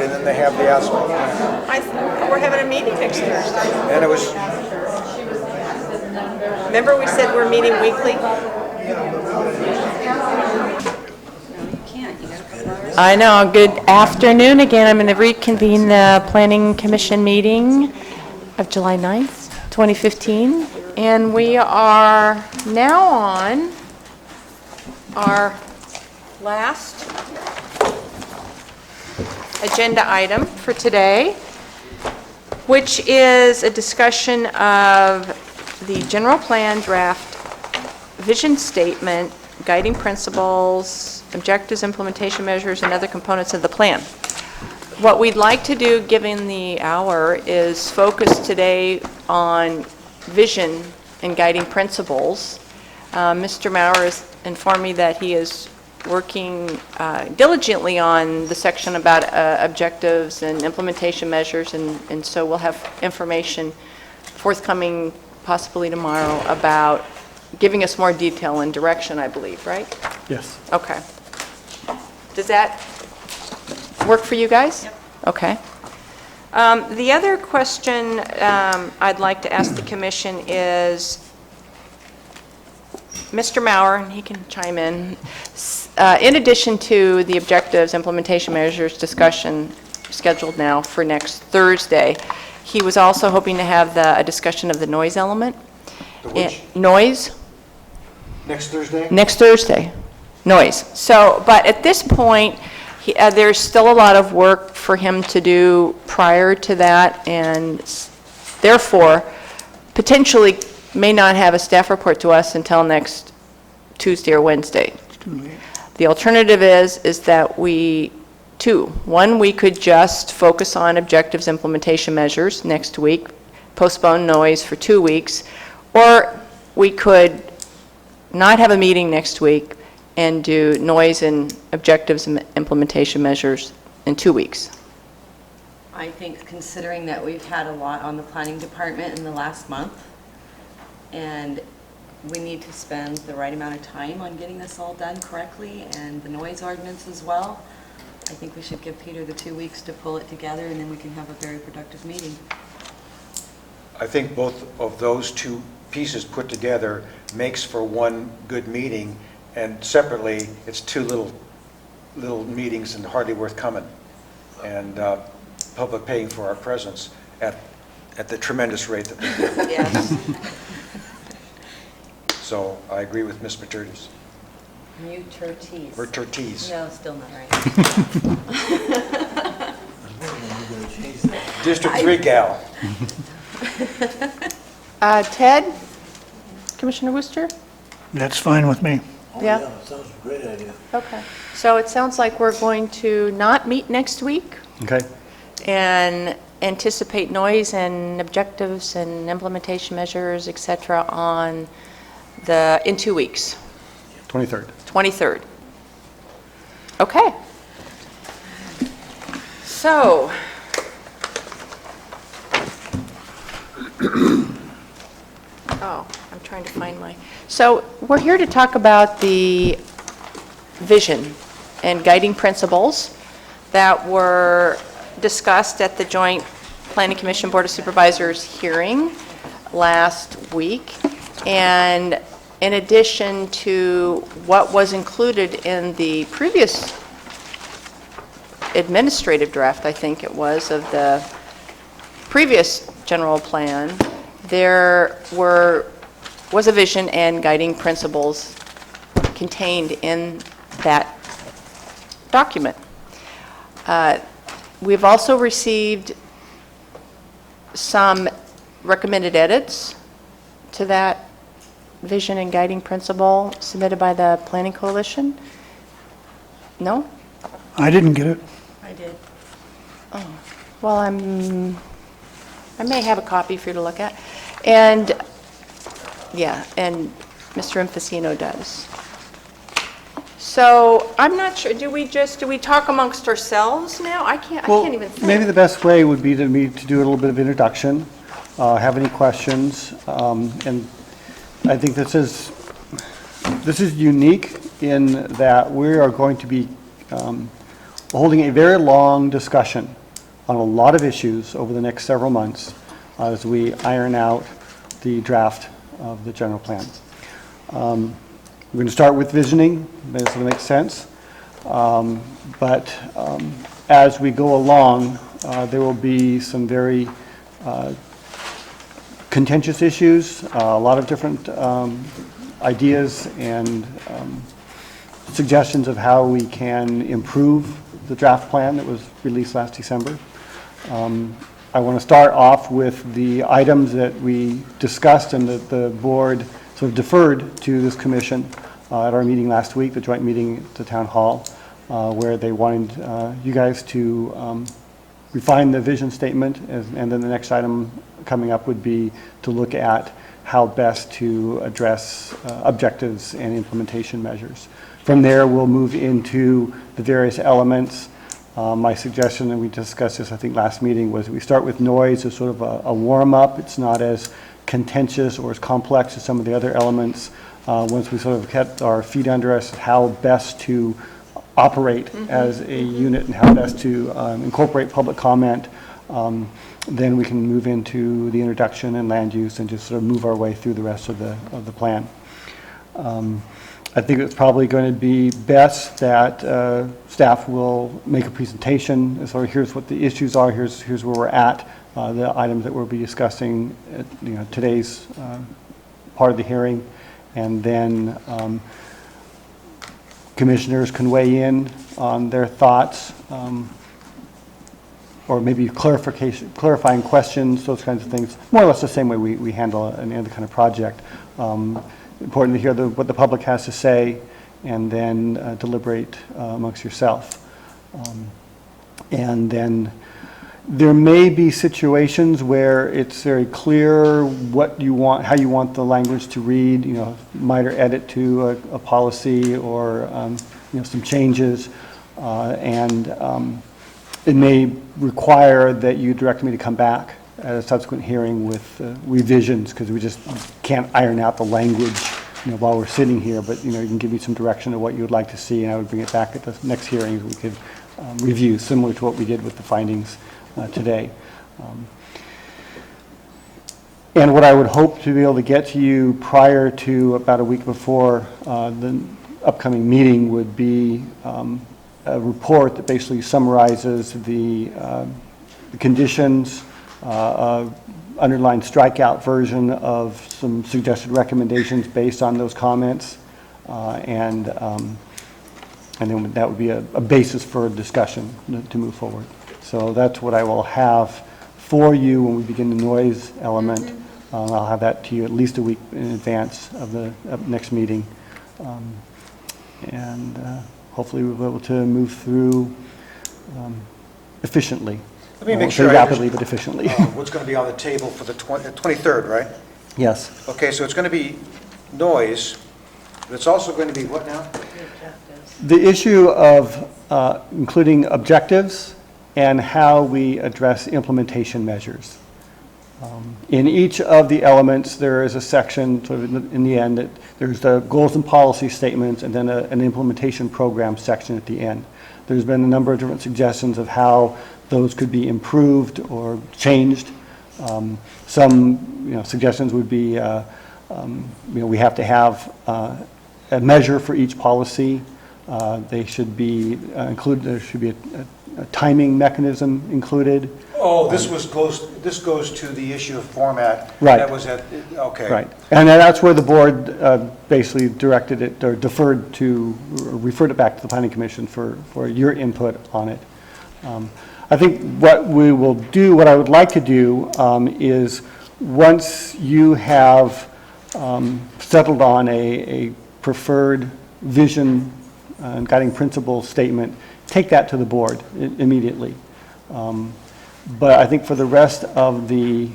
and then they have the asphalt plant. We're having a meeting next Thursday. And it was, Remember we said we're meeting weekly? I know. Good afternoon again. I'm going to reconvene the Planning Commission meeting of July 9th, 2015. And we are now on our last agenda item for today, which is a discussion of the general plan draft vision statement, guiding principles, objectives, implementation measures, and other components of the plan. What we'd like to do, given the hour, is focus today on vision and guiding principles. Mr. Maurer has informed me that he is working diligently on the section about objectives and implementation measures, and so we'll have information forthcoming possibly tomorrow about giving us more detail and direction, I believe, right? Yes. Okay. Does that work for you guys? Yep. Okay. The other question I'd like to ask the Commission is, Mr. Maurer, and he can chime in addition to the objectives, implementation measures discussion scheduled now for next Thursday, he was also hoping to have a discussion of the noise element. the which, Noise? next Thursday? Next Thursday, noise. So, but at this point, there's still a lot of work for him to do prior to that, and therefore, potentially may not have a staff report to us until next Tuesday or Wednesday. The alternative is that one, we could just focus on objectives, implementation measures next week, postpone noise for 2 weeks, or we could not have a meeting next week and do noise and objectives and implementation measures in 2 weeks. I think considering that we've had a lot on the planning department in the last month, and we need to spend the right amount of time on getting this all done correctly, and the noise ordinance as well, I think we should give Peter the 2 weeks to pull it together, and then we can have a very productive meeting. I think both of those two pieces put together makes for one good meeting, and separately, it's two little meetings and hardly worth coming. And public paying for our presence at the tremendous rate that they do. Yes. So I agree with Ms. Matertes. Mutertes. Or Tertes. No, still not right. District 3 gal. Ted? Commissioner Wooster? That's fine with me. Yeah? Sounds a great idea. Okay. So it sounds like we're going to not meet next week Okay. and anticipate noise and objectives and implementation measures, et cetera, in 2 weeks, 23rd. 23rd. Okay. So, I'm trying to find so we're here to talk about the vision and guiding principles that were discussed at the Joint Planning Commission Board of Supervisors hearing last week. And in addition to what was included in the previous administrative draft, I think it was, of the previous general plan, there was a vision and guiding principles contained in that document. We've also received some recommended edits to that vision and guiding principle submitted by the Planning Coalition. No? I didn't get it. I did. Well, I may have a copy for you to look at. And, yeah, and Mr. Infacino does. So I'm not sure, do we talk amongst ourselves now? I can't even think. Maybe the best way would be to do a little bit of introduction, have any questions, and I think this is unique in that we are going to be holding a very long discussion on a lot of issues over the next several months as we iron out the draft of the general plan. We're going to start with visioning, that sort of makes sense. But as we go along, there will be some very contentious issues, a lot of different ideas and suggestions of how we can improve the draft plan that was released last December. I want to start off with the items that we discussed and that the board sort of deferred to this commission at our meeting last week, the joint meeting at the town hall, where they wanted you guys to refine the vision statement, and then the next item coming up would be to look at how best to address objectives and implementation measures. From there, we'll move into the various elements. My suggestion, and we discussed this, I think, last meeting, was we start with noise as sort of a warm-up. It's not as contentious or as complex as some of the other elements. Once we sort of get our feet under us, how best to operate as a unit and how best to incorporate public comment, then we can move into the introduction and land use and just sort of move our way through the rest of the plan. I think it's probably going to be best that staff will make a presentation. So here's what the issues are, here's where we're at, the items that we'll be discussing at today's part of the hearing, and then commissioners can weigh in on their thoughts, or maybe clarifying questions, those kinds of things, more or less the same way we handle any other kind of project. Important to hear what the public has to say, and then deliberate amongst yourself. And then there may be situations where it's very clear what you want, how you want the language to read, minor edit to a policy or some changes, and it may require that you direct me to come back at a subsequent hearing with revisions, because we just can't iron out the language while we're sitting here, but you can give me some direction of what you would like to see, and I would bring it back at the next hearings. We could review, similar to what we did with the findings today. And what I would hope to be able to get to you prior to about a week before the upcoming meeting would be a report that basically summarizes the conditions, underlined strikeout version of some suggested recommendations based on those comments, and then that would be a basis for a discussion to move forward. So that's what I will have for you when we begin the noise element. I'll have that to you at least a week in advance of the next meeting, and hopefully we'll be able to move through efficiently. Let me make say sure rapidly, but efficiently. What's going to be on the table for the 23rd, right? Yes. Okay, so it's going to be noise, but it's also going to be what now? The issue of including objectives and how we address implementation measures. In each of the elements, there is a section, sort of in the end, that there's the goals and policy statements, and then an implementation program section at the end. There's been a number of different suggestions of how those could be improved or changed. Some suggestions would be, we have to have a measure for each policy. They should be included. There should be a timing mechanism included. Oh, this goes to the issue of format. Right. That was okay. Right, and that's where the board basically directed it, or deferred to, or referred it back to the Planning Commission for your input on it. I think what we will do, what I would like to do, is once you have settled on a preferred vision and guiding principle statement, take that to the board immediately. But I think for the rest of the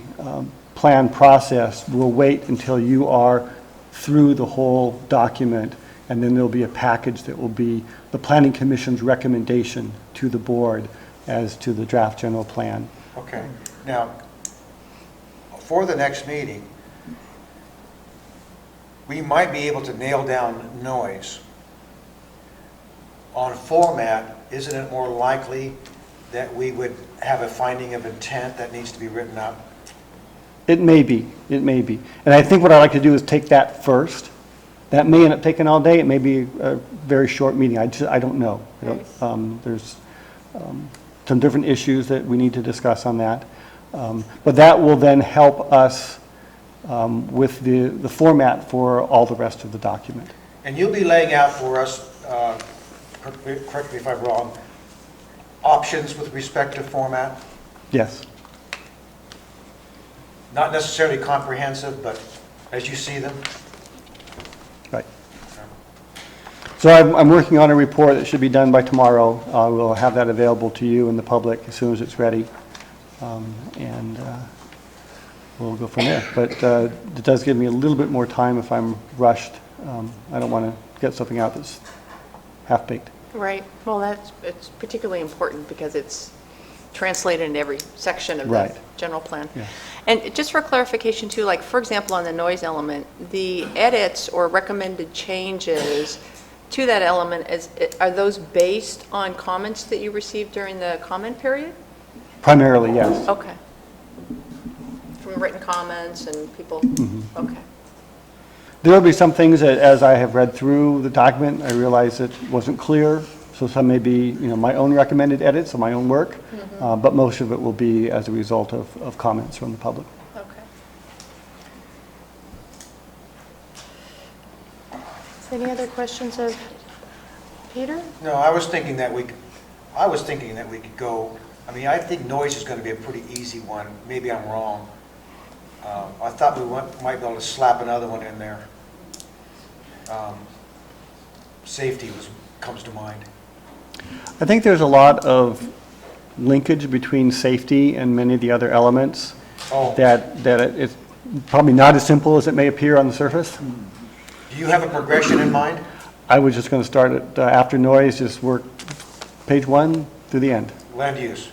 plan process, we'll wait until you are through the whole document, and then there'll be a package that will be the Planning Commission's recommendation to the board as to the draft general plan. Okay. Now, for the next meeting, we might be able to nail down noise. On format, isn't it more likely that we would have a finding of intent that needs to be written up? It may be, it may be. And I think what I'd like to do is take that first. That may end up taking all day, it may be a very short meeting, I don't know. There's some different issues that we need to discuss on that. But that will then help us with the format for all the rest of the document. And you'll be laying out for us, correct me if I'm wrong, options with respect to format? Yes. Not necessarily comprehensive, but as you see them? Right. So I'm working on a report that should be done by tomorrow. We'll have that available to you and the public as soon as it's ready. And we'll go from there. But it does give me a little bit more time if I'm rushed. I don't want to get something out that's half-baked. Right. Well, it's particularly important because it's translated in every section of the Right. general plan. Yeah. And just for clarification too, like for example on the noise element, the edits or recommended changes to that element, are those based on comments that you received during the comment period? Primarily, yes. Okay. From written comments and people? Okay. There will be some things that, as I have read through the document, I realize it wasn't clear. So some may be, my own recommended edits or my own work, but most of it will be as a result of comments from the public. Okay. Any other questions of Peter? No, I was thinking that we could go, I think noise is going to be a pretty easy one. Maybe I'm wrong. I thought we might be able to slap another one in there. Safety comes to mind. I think there's a lot of linkage between safety and many of the other elements that it's probably not as simple as it may appear on the surface. Do you have a progression in mind? I was just going to start at after noise, just work page 1 through the end. Land use.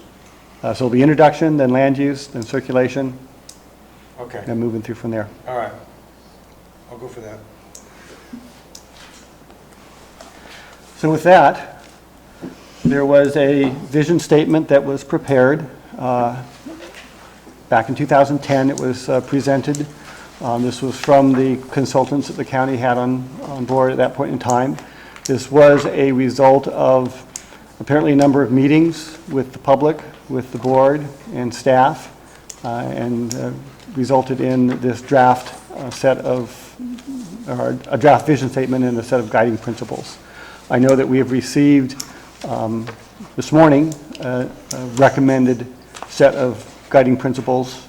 So it'll be introduction, then land use, then circulation, Okay, and moving through from there. all right. I'll go for that. So with that, there was a vision statement that was prepared. Back in 2010, it was presented. This was from the consultants that the county had on board at that point in time. This was a result of apparently a number of meetings with the public, with the board and staff, and resulted in this draft a draft vision statement and a set of guiding principles. I know that we have received this morning a recommended set of guiding principles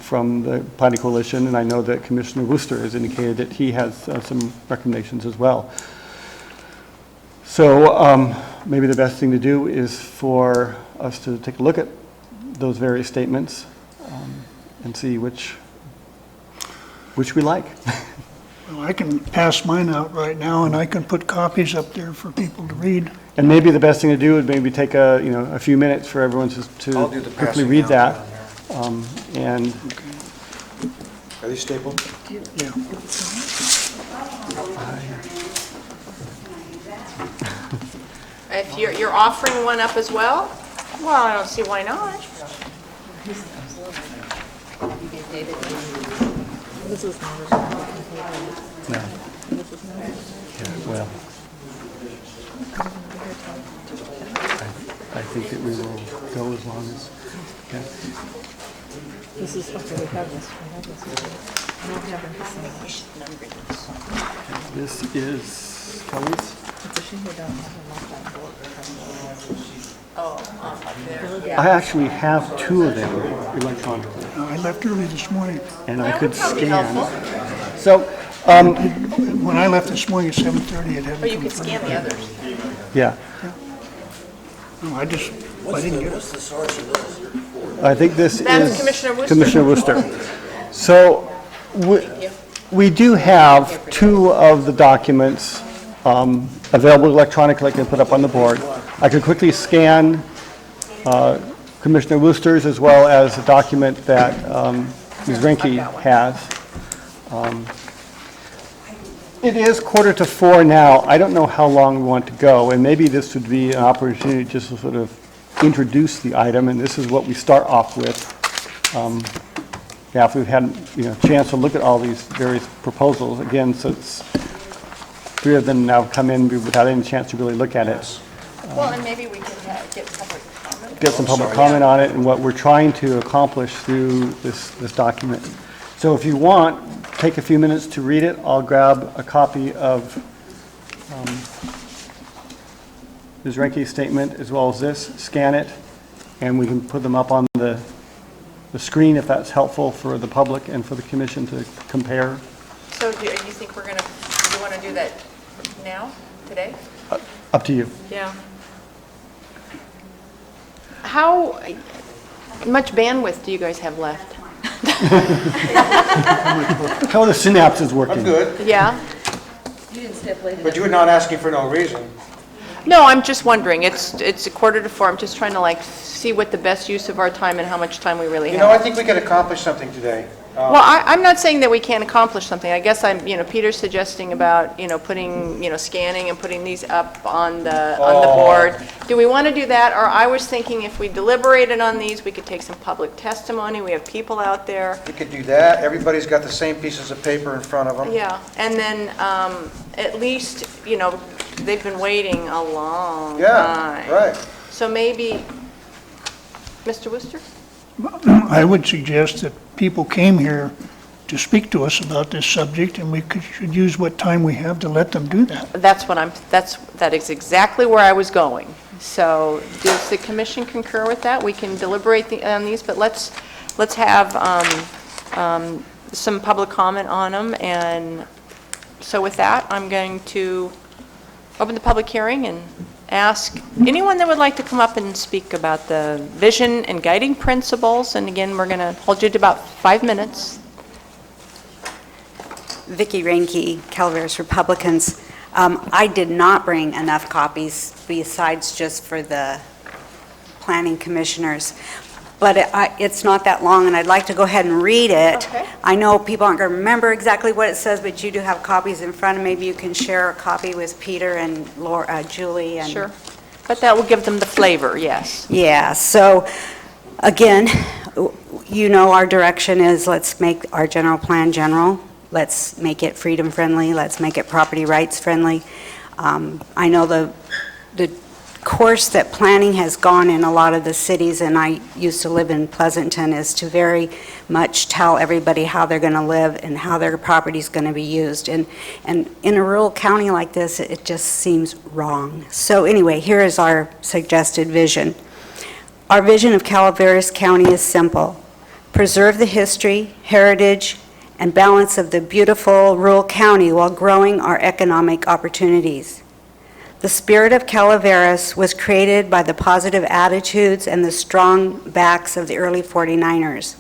from the Planning Coalition, and I know that Commissioner Wooster has indicated that he has some recommendations as well. So maybe the best thing to do is for us to take a look at those various statements and see which we like. Well, I can pass mine out right now, and I can put copies up there for people to read. And maybe the best thing to do would maybe take a few minutes for everyone to I'll do the quickly passing read out that. down And Are these stapled? Yeah. If you're offering one up as well, well, I don't see why not. no. Well, I think that we will go as long as. Okay. This is, okay, we have this. I don't have this. This is Kelly's. It's a shame we don't have that board. Oh, up there. I actually have two of them electronically, I left early this morning. and I That could would probably be scan. helpful. So, When I left this morning at 7:30, it hadn't Or you come could through. scan the others. yeah, No, I didn't get it. I think this That's is Commissioner Wooster. Commissioner Wooster. So, we do have two of the documents available electronically, I can put up on the board. I could quickly scan Commissioner Wooster's as well as the document that Ms. Rinke has. It is 3:45 now. I don't know how long we want to go, and maybe this would be an opportunity just to sort of introduce the item, and this is what we start off with. Yeah, if we've had, a chance to look at all these various proposals, again, since 3 of them now come in without any chance to really look at it. Well, and maybe we can get public comment. Get some public comment on it and what we're trying to accomplish through this document. So if you want, take a few minutes to read it. I'll grab a copy of Ms. Renke's statement as well as this, scan it, and we can put them up on the screen if that's helpful for the public and for the commission to compare. So do you think you want to do that now, today? Up to you. Yeah. How much bandwidth do you guys have left? How are the synapses working? I'm good, Yeah? You didn't stay up late enough. but you're not asking for no reason. No, I'm just wondering. It's 3:45. I'm just trying to see what the best use of our time and how much time we really have. I think we could accomplish something today. Well, I'm not saying that we can't accomplish something. I guess Peter's suggesting about, putting, scanning and putting these up on the board. Do we want to do that? Or I was thinking if we deliberated on these, we could take some public testimony. We have people out there. We could do that. Everybody's got the same pieces of paper in front of them. Yeah, and then at least, they've been waiting a long Yeah, time. right. So maybe, Mr. Worcester? I would suggest that people came here to speak to us about this subject, and we should use what time we have to let them do that. That is exactly where I was going. So does the commission concur with that? We can deliberate on these, but let's have some public comment on them. And so with that, I'm going to open the public hearing and ask anyone that would like to come up and speak about the vision and guiding principles. And again, we're going to hold you to about 5 minutes. Vicki Reinke, Calaveras Republicans. I did not bring enough copies besides just for the planning commissioners, but it's not that long, and I'd like to go ahead and read it. Okay. I know people aren't going to remember exactly what it says, but you do have copies in front, and maybe you can share a copy with Peter and Julie. And Sure. But that will give them the flavor, yes. Yeah, so again, our direction is let's make our general plan general. Let's make it freedom friendly. Let's make it property rights friendly. I know the course that planning has gone in a lot of the cities, and I used to live in Pleasanton, is to very much tell everybody how they're going to live and how their property is going to be used. And in a rural county like this, it just seems wrong. So anyway, here is our suggested vision. Our vision of Calaveras County is simple. Preserve the history, heritage, and balance of the beautiful rural county while growing our economic opportunities. The spirit of Calaveras was created by the positive attitudes and the strong backs of the early 49ers.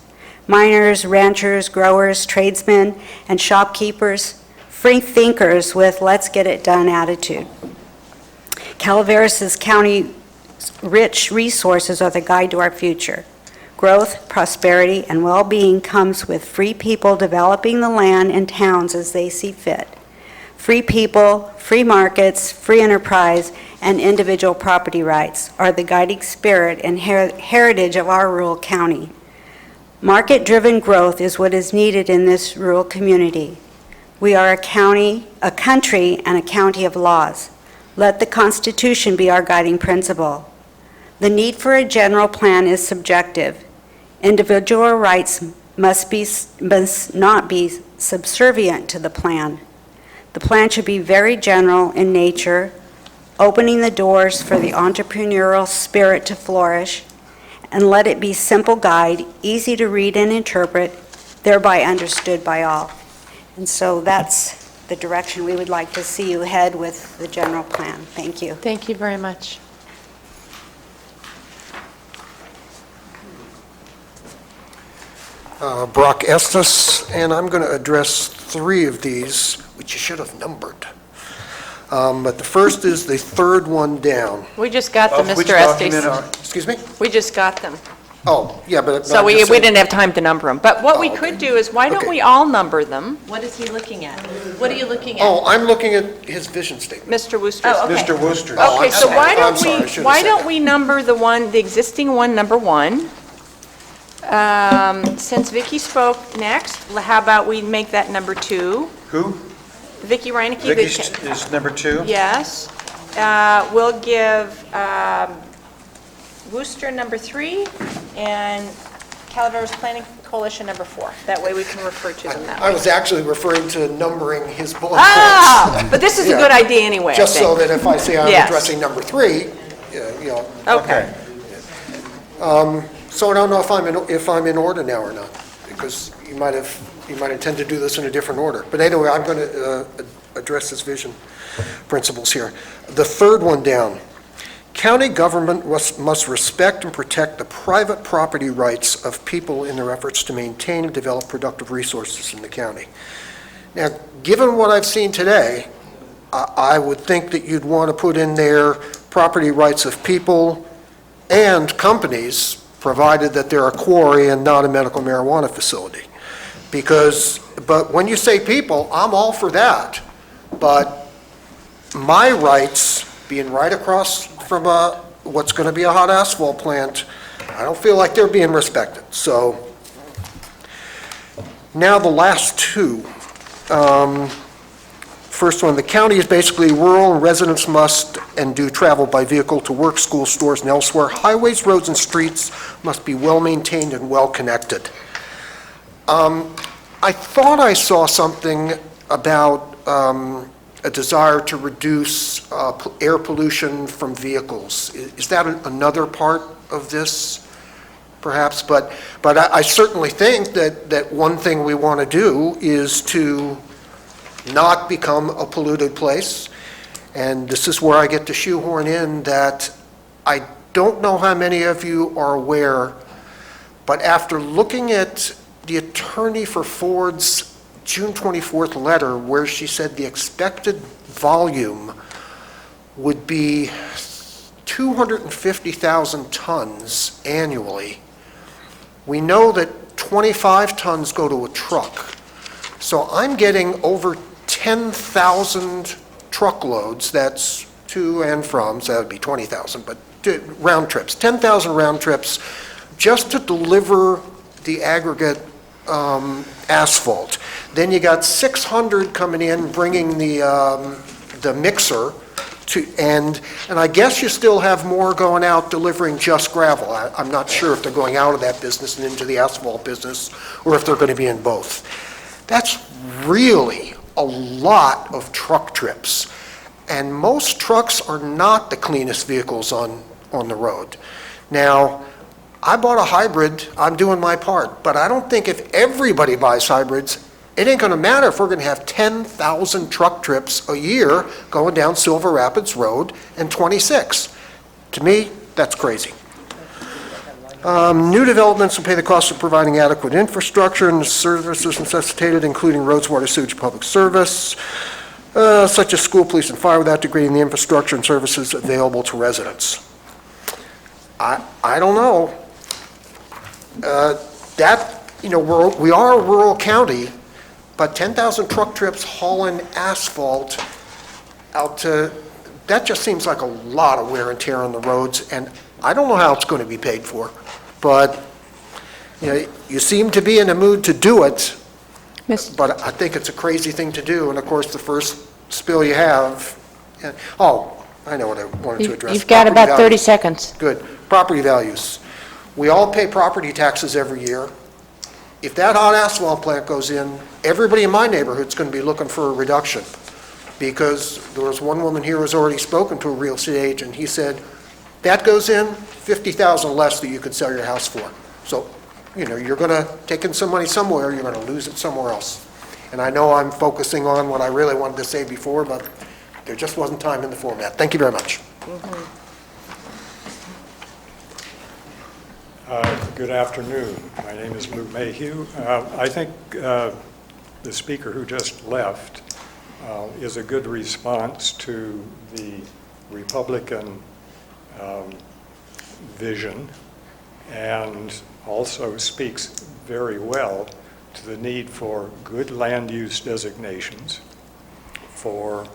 Miners, ranchers, growers, tradesmen, and shopkeepers, free thinkers with let's get it done attitude. Calaveras County's rich resources are the guide to our future. Growth, prosperity, and well-being comes with free people developing the land and towns as they see fit. Free people, free markets, free enterprise, and individual property rights are the guiding spirit and heritage of our rural county. Market-driven growth is what is needed in this rural community. We are a country, and a county of laws. Let the Constitution be our guiding principle. The need for a general plan is subjective. Individual rights must not be subservient to the plan. The plan should be very general in nature, opening the doors for the entrepreneurial spirit to flourish, and let it be simple guide, easy to read and interpret, thereby understood by all. And so that's the direction we would like to see you head with the general plan. Thank you. Thank you very much. Brock Estes, and I'm going to address 3 of these, which you should have numbered. But the first is the third one down. We just got them, Of which Mr. Estes. document Excuse me? We just got them. Oh, yeah, but. So I'm we just saying- didn't have time to number them. But what we Oh, could okay. do is, why don't Okay. we all number them? What is he looking at? What are you looking at? Oh, I'm looking at his vision statement. Mr. Wooster's. Oh, okay. Mr. Wooster. Oh, Okay, I'm so sorry. why I'm don't sorry. I we, should have why said don't that. we number the existing one, number 1? Since Vicky spoke next, how about we make that number 2? Who? Vicky Reineke. Vicky is number 2? Yes. We'll give Wooster number 3 and Calaveras Planning Coalition number 4. That way we can refer to them that I way. was actually referring to numbering his bullet points. Ah, but this is a Yeah. good idea anyway, I Just so think. that if I say I'm Yes. addressing number 3, you know, Okay. so I don't know if I'm in order now or not, because you might intend to do this in a different order. But anyway, I'm going to address this vision principles here. The third one down, county government must respect and protect the private property rights of people in their efforts to maintain and develop productive resources in the county. Now, given what I've seen today, I would think that you'd want to put in there property rights of people and companies, provided that they're a quarry and not a medical marijuana facility. But when you say people, I'm all for that. But my rights, being right across from what's going to be a hot asphalt plant, I don't feel like they're being respected. So now the last two. First one, the county is basically rural, and residents must and do travel by vehicle to work, school, stores, and elsewhere. Highways, roads, and streets must be well-maintained and well-connected. I thought I saw something about a desire to reduce air pollution from vehicles. Is that another part of this, perhaps? But I certainly think that one thing we want to do is to not become a polluted place. And this is where I get to shoehorn in that I don't know how many of you are aware, but after looking at the attorney for Ford's June 24th letter, where she said the expected volume would be 250,000 tons annually, we know that 25 tons go to a truck. So I'm getting over 10,000 truckloads, that's to and from, so that would be 20,000, but round trips, 10,000 round trips just to deliver the aggregate asphalt. Then you got 600 coming in, bringing the mixer to, and I guess you still have more going out delivering just gravel. I'm not sure if they're going out of that business and into the asphalt business, or if they're going to be in both. That's really a lot of truck trips. And most trucks are not the cleanest vehicles on the road. Now, I bought a hybrid, I'm doing my part, but I don't think if everybody buys hybrids, it ain't gonna matter if we're gonna have 10,000 truck trips a year going down Silver Rapids Road and 26. To me, that's crazy. New developments will pay the cost of providing adequate infrastructure and services necessitated, including roads, water, sewage, public service, such as school, police, and fire, without degrading the infrastructure and services available to residents. I don't know. We are a rural county, but 10,000 truck trips hauling asphalt out to, that just seems like a lot of wear and tear on the roads, and I don't know how it's going to be paid for, but you seem to be in a mood to do it, but I think it's a crazy thing to do, and of course, the first spill you have, I know what I wanted to address. You've got Property about 30 values. seconds. Good. Property values. We all pay property taxes every year. If that hot asphalt plant goes in, everybody in my neighborhood's going to be looking for a reduction, because there was one woman here who's already spoken to a real estate agent. He said, that goes in, $50,000 less that you could sell your house for. So, you're going to take in some money somewhere, you're going to lose it somewhere else. And I know I'm focusing on what I really wanted to say before, but there just wasn't time in the format. Thank you very much. Good afternoon. My name is Lou Mayhew. I think the speaker who just left is a good response to the Republican vision, and also speaks very well to the need for good land use designations, for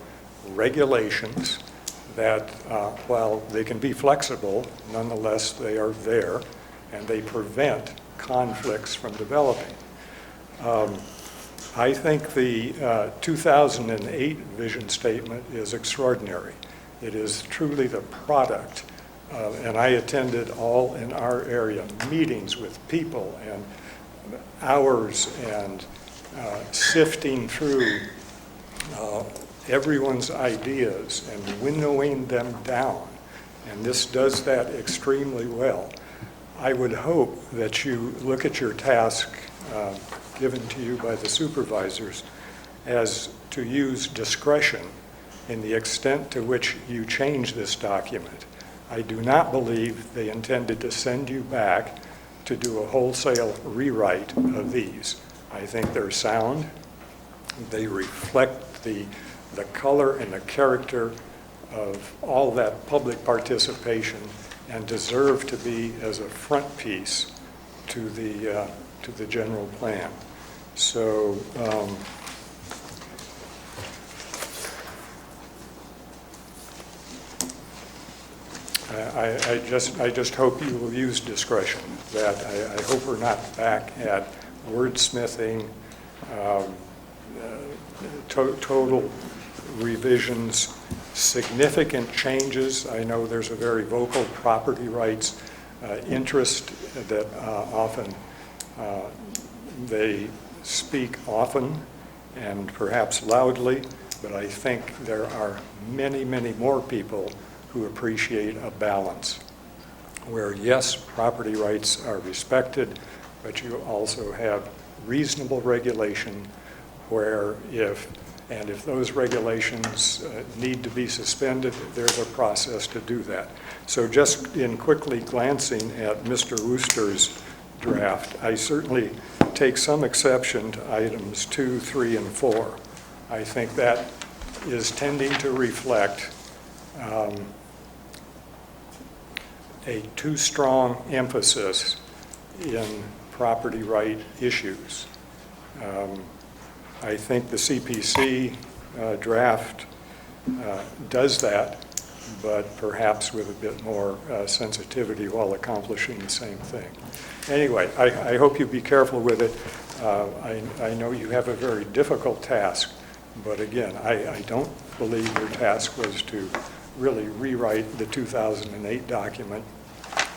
regulations that, while they can be flexible, nonetheless they are there, and they prevent conflicts from developing. I think the 2008 vision statement is extraordinary. It is truly the product, and I attended all in our area, meetings with people and hours and sifting through everyone's ideas and winnowing them down. And this does that extremely well. I would hope that you look at your task given to you by the supervisors as to use discretion in the extent to which you change this document. I do not believe they intended to send you back to do a wholesale rewrite of these. I think they're sound. They reflect the color and the character of all that public participation and deserve to be as a front piece to the general plan. So I just hope you will use discretion. That I hope we're not back at wordsmithing, total revisions, significant changes. I know there's a very vocal property rights interest that often they speak often and perhaps loudly, but I think there are many, many more people who appreciate a balance where, yes, property rights are respected, but you also have reasonable regulation where if those regulations need to be suspended, there's a process to do that. So just in quickly glancing at Mr. Wooster's draft, I certainly take some exception to items 2, 3, and 4. I think that is tending to reflect a too strong emphasis in property right issues. I think the CPC draft does that, but perhaps with a bit more sensitivity while accomplishing the same thing. Anyway, I hope you be careful with it. I know you have a very difficult task, but again, I don't believe your task was to really rewrite the 2008 document.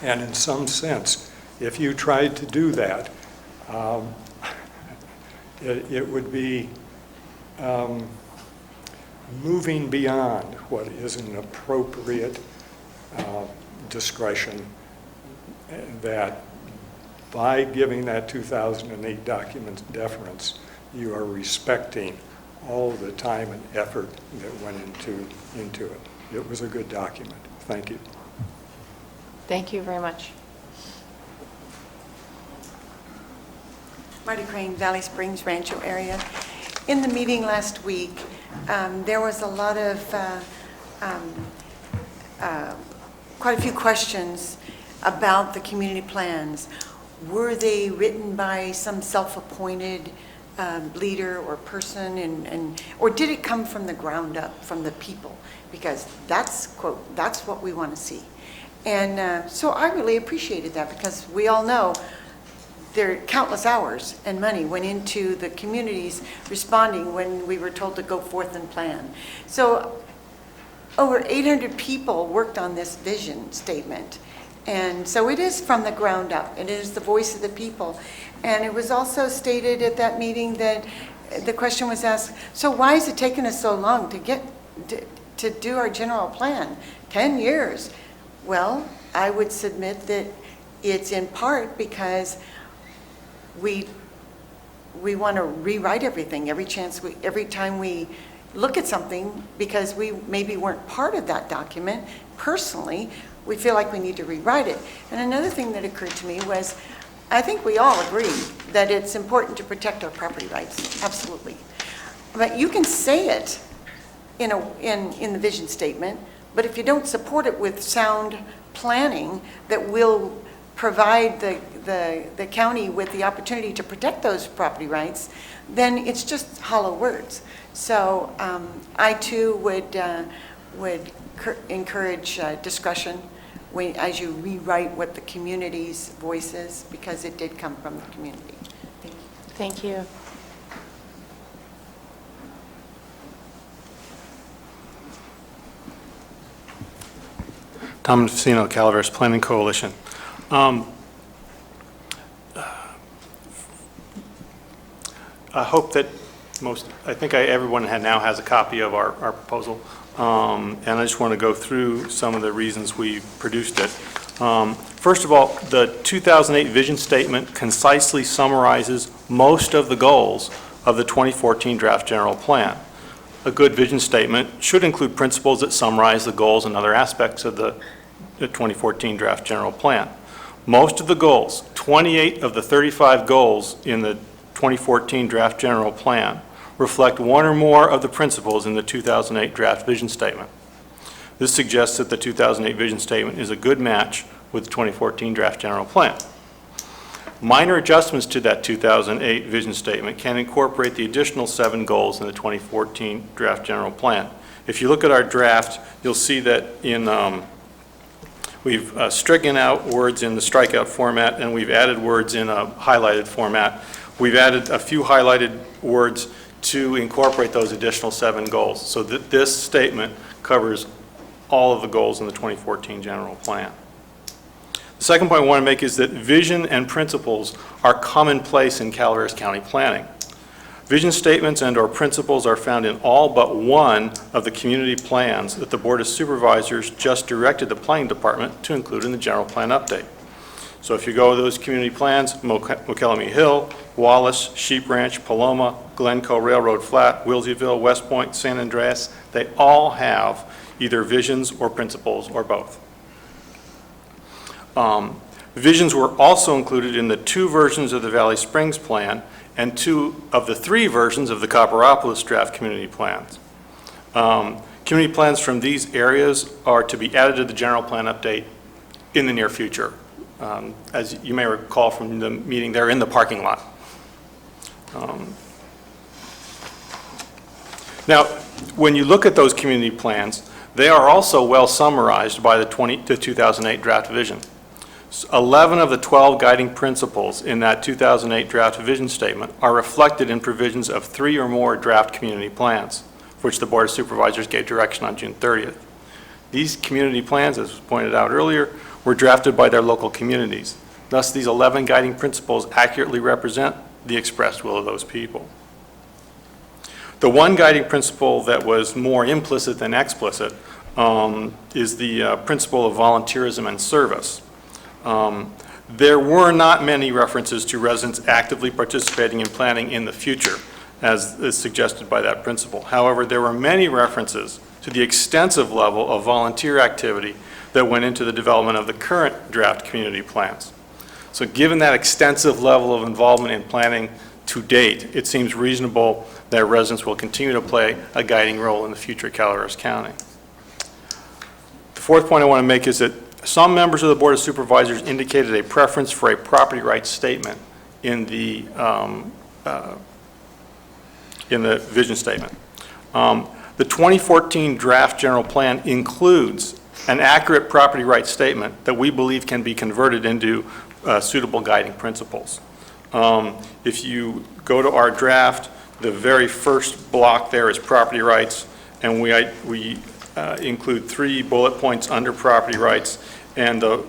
And in some sense, if you tried to do that, it would be moving beyond what is an appropriate discretion, that by giving that 2008 document deference, you are respecting all the time and effort that went into it. It was a good document. Thank you. Thank you very much. Marty Crane, Valley Springs Rancho area. In the meeting last week, there was a lot of, quite a few questions about the community plans. Were they written by some self-appointed leader or person, or did it come from the ground up, from the people? Because that's, quote, that's what we want to see. And so I really appreciated that, because we all know there countless hours and money went into the communities responding when we were told to go forth and plan. So over 800 people worked on this vision statement. And so it is from the ground up. It is the voice of the people. And it was also stated at that meeting that the question was asked, so why is it taking us so long to do our general plan? 10 years. Well, I would submit that it's in part because we want to rewrite everything every time we look at something, because we maybe weren't part of that document personally. We feel like we need to rewrite it. And another thing that occurred to me was, I think we all agree that it's important to protect our property rights, absolutely. But you can say it in the vision statement, but if you don't support it with sound planning that will provide the county with the opportunity to protect those property rights, then it's just hollow words. So I too would encourage discussion as you rewrite what the community's voice is, because it did come from the community. Thank you. Thank you. Tom Fasino, Calaveras Planning Coalition. I hope that I think everyone now has a copy of our proposal, and I just want to go through some of the reasons we produced it. First of all, the 2008 vision statement concisely summarizes most of the goals of the 2014 draft general plan. A good vision statement should include principles that summarize the goals and other aspects of the 2014 draft general plan. Most of the goals, 28 of the 35 goals in the 2014 draft general plan, reflect one or more of the principles in the 2008 draft vision statement. This suggests that the 2008 vision statement is a good match with the 2014 draft general plan. Minor adjustments to that 2008 vision statement can incorporate the additional 7 goals in the 2014 draft general plan. If you look at our draft, you'll see that we've stricken out words in the strikeout format, and we've added words in a highlighted format. We've added a few highlighted words to incorporate those additional 7 goals, so that this statement covers all of the goals in the 2014 general plan. The second point I want to make is that vision and principles are commonplace in Calaveras County planning. Vision statements and/or principles are found in all but one of the community plans that the Board of Supervisors just directed the Planning Department to include in the general plan update. So if you go to those community plans, McKellamie Hill, Wallace, Sheep Ranch, Paloma, Glencoe, Railroad Flat, Wilseyville, West Point, San Andreas, they all have either visions or principles or both. Visions were also included in the 2 versions of the Valley Springs plan and 2 of the 3 versions of the Copperopolis draft community plans. Community plans from these areas are to be added to the general plan update in the near future. As you may recall from the meeting, they're in the parking lot. Now, when you look at those community plans, they are also well summarized by the 2008 draft vision. 11 of the 12 guiding principles in that 2008 draft vision statement are reflected in provisions of 3 or more draft community plans, for which the Board of Supervisors gave direction on June 30th. These community plans, as was pointed out earlier, were drafted by their local communities. Thus, these 11 guiding principles accurately represent the expressed will of those people. The one guiding principle that was more implicit than explicit is the principle of volunteerism and service. There were not many references to residents actively participating in planning in the future, as is suggested by that principle. However, there were many references to the extensive level of volunteer activity that went into the development of the current draft community plans. So given that extensive level of involvement in planning to date, it seems reasonable that residents will continue to play a guiding role in the future Calaveras County. The fourth point I want to make is that some members of the Board of Supervisors indicated a preference for a property rights statement in the vision statement. The 2014 draft general plan includes an accurate property rights statement that we believe can be converted into suitable guiding principles. If you go to our draft, the very first block there is property rights, and we include 3 bullet points under property rights, and the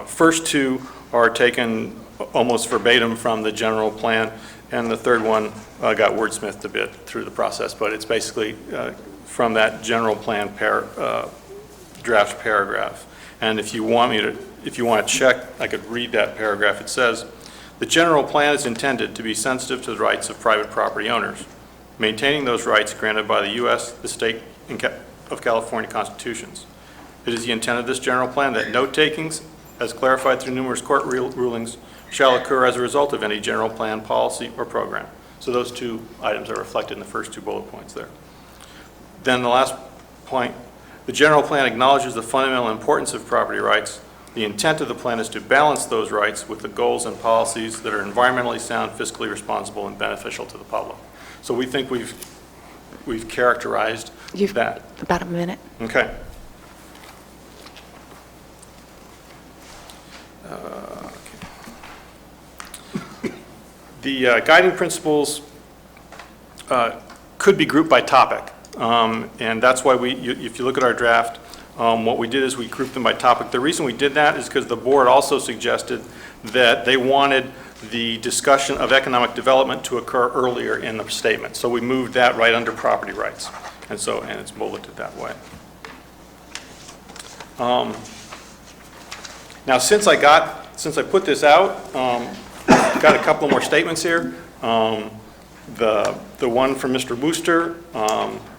first 2 are taken almost verbatim from the general plan, and the third one got wordsmithed a bit through the process, but it's basically from that general plan draft paragraph. And if you want to check, I could read that paragraph. It says, "The general plan is intended to be sensitive to the rights of private property owners, maintaining those rights granted by the U.S., the state of California constitutions. It is the intent of this general plan that no takings, as clarified through numerous court rulings, shall occur as a result of any general plan, policy, or program." So those 2 items are reflected in the first 2 bullet points there. Then the last point, The general plan acknowledges the fundamental importance of property rights. The intent of the plan is to balance those rights with the goals and policies that are environmentally sound, fiscally responsible, and beneficial to the public. So we think we've characterized that. About a minute. Okay. The guiding principles could be grouped by topic, and that's why if you look at our draft, what we did is we grouped them by topic. The reason we did that is because the board also suggested that they wanted the discussion of economic development to occur earlier in the statement. So we moved that right under property rights, and it's bulleted that way. Now, since I put this out, got a couple more statements here. The one from Mr. Wooster,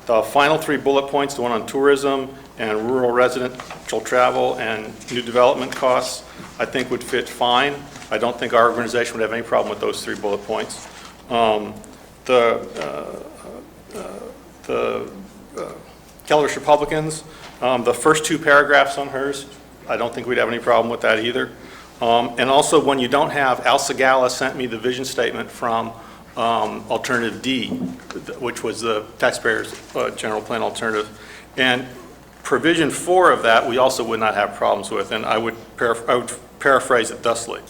the final 3 bullet points, the one on tourism and rural residential travel and new development costs, I think would fit fine. I don't think our organization would have any problem with those 3 bullet points. The Keller's Republicans, the first 2 paragraphs on hers, I don't think we'd have any problem with that either. And also, when you don't have, Al Segala sent me the vision statement from Alternative D, which was the taxpayers' general plan alternative. And provision 4 of that, we also would not have problems with, and I would paraphrase it thusly.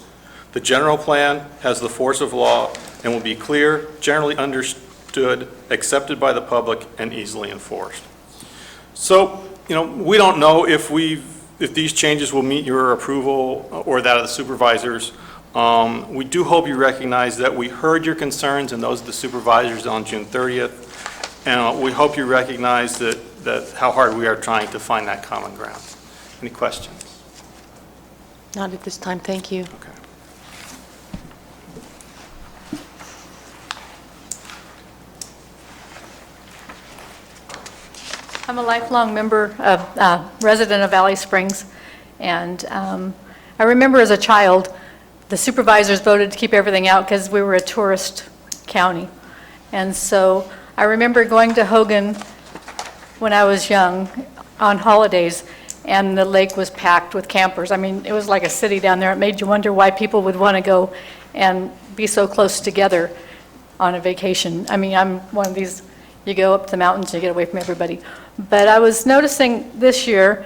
The general plan has the force of law and will be clear, generally understood, accepted by the public, and easily enforced. So, we don't know if these changes will meet your approval or that of the supervisors. We do hope you recognize that we heard your concerns and those of the supervisors on June 30th, and we hope you recognize that how hard we are trying to find that common ground. Any questions? Not at this time, thank you. Okay. I'm a lifelong resident of Valley Springs, and I remember as a child, the supervisors voted to keep everything out because we were a tourist county. And so I remember going to Hogan when I was young on holidays, and the lake was packed with campers. I mean, it was like a city down there. It made you wonder why people would want to go and be so close together on a vacation. I mean, I'm one of these, you go up to the mountains and you get away from everybody. But I was noticing this year,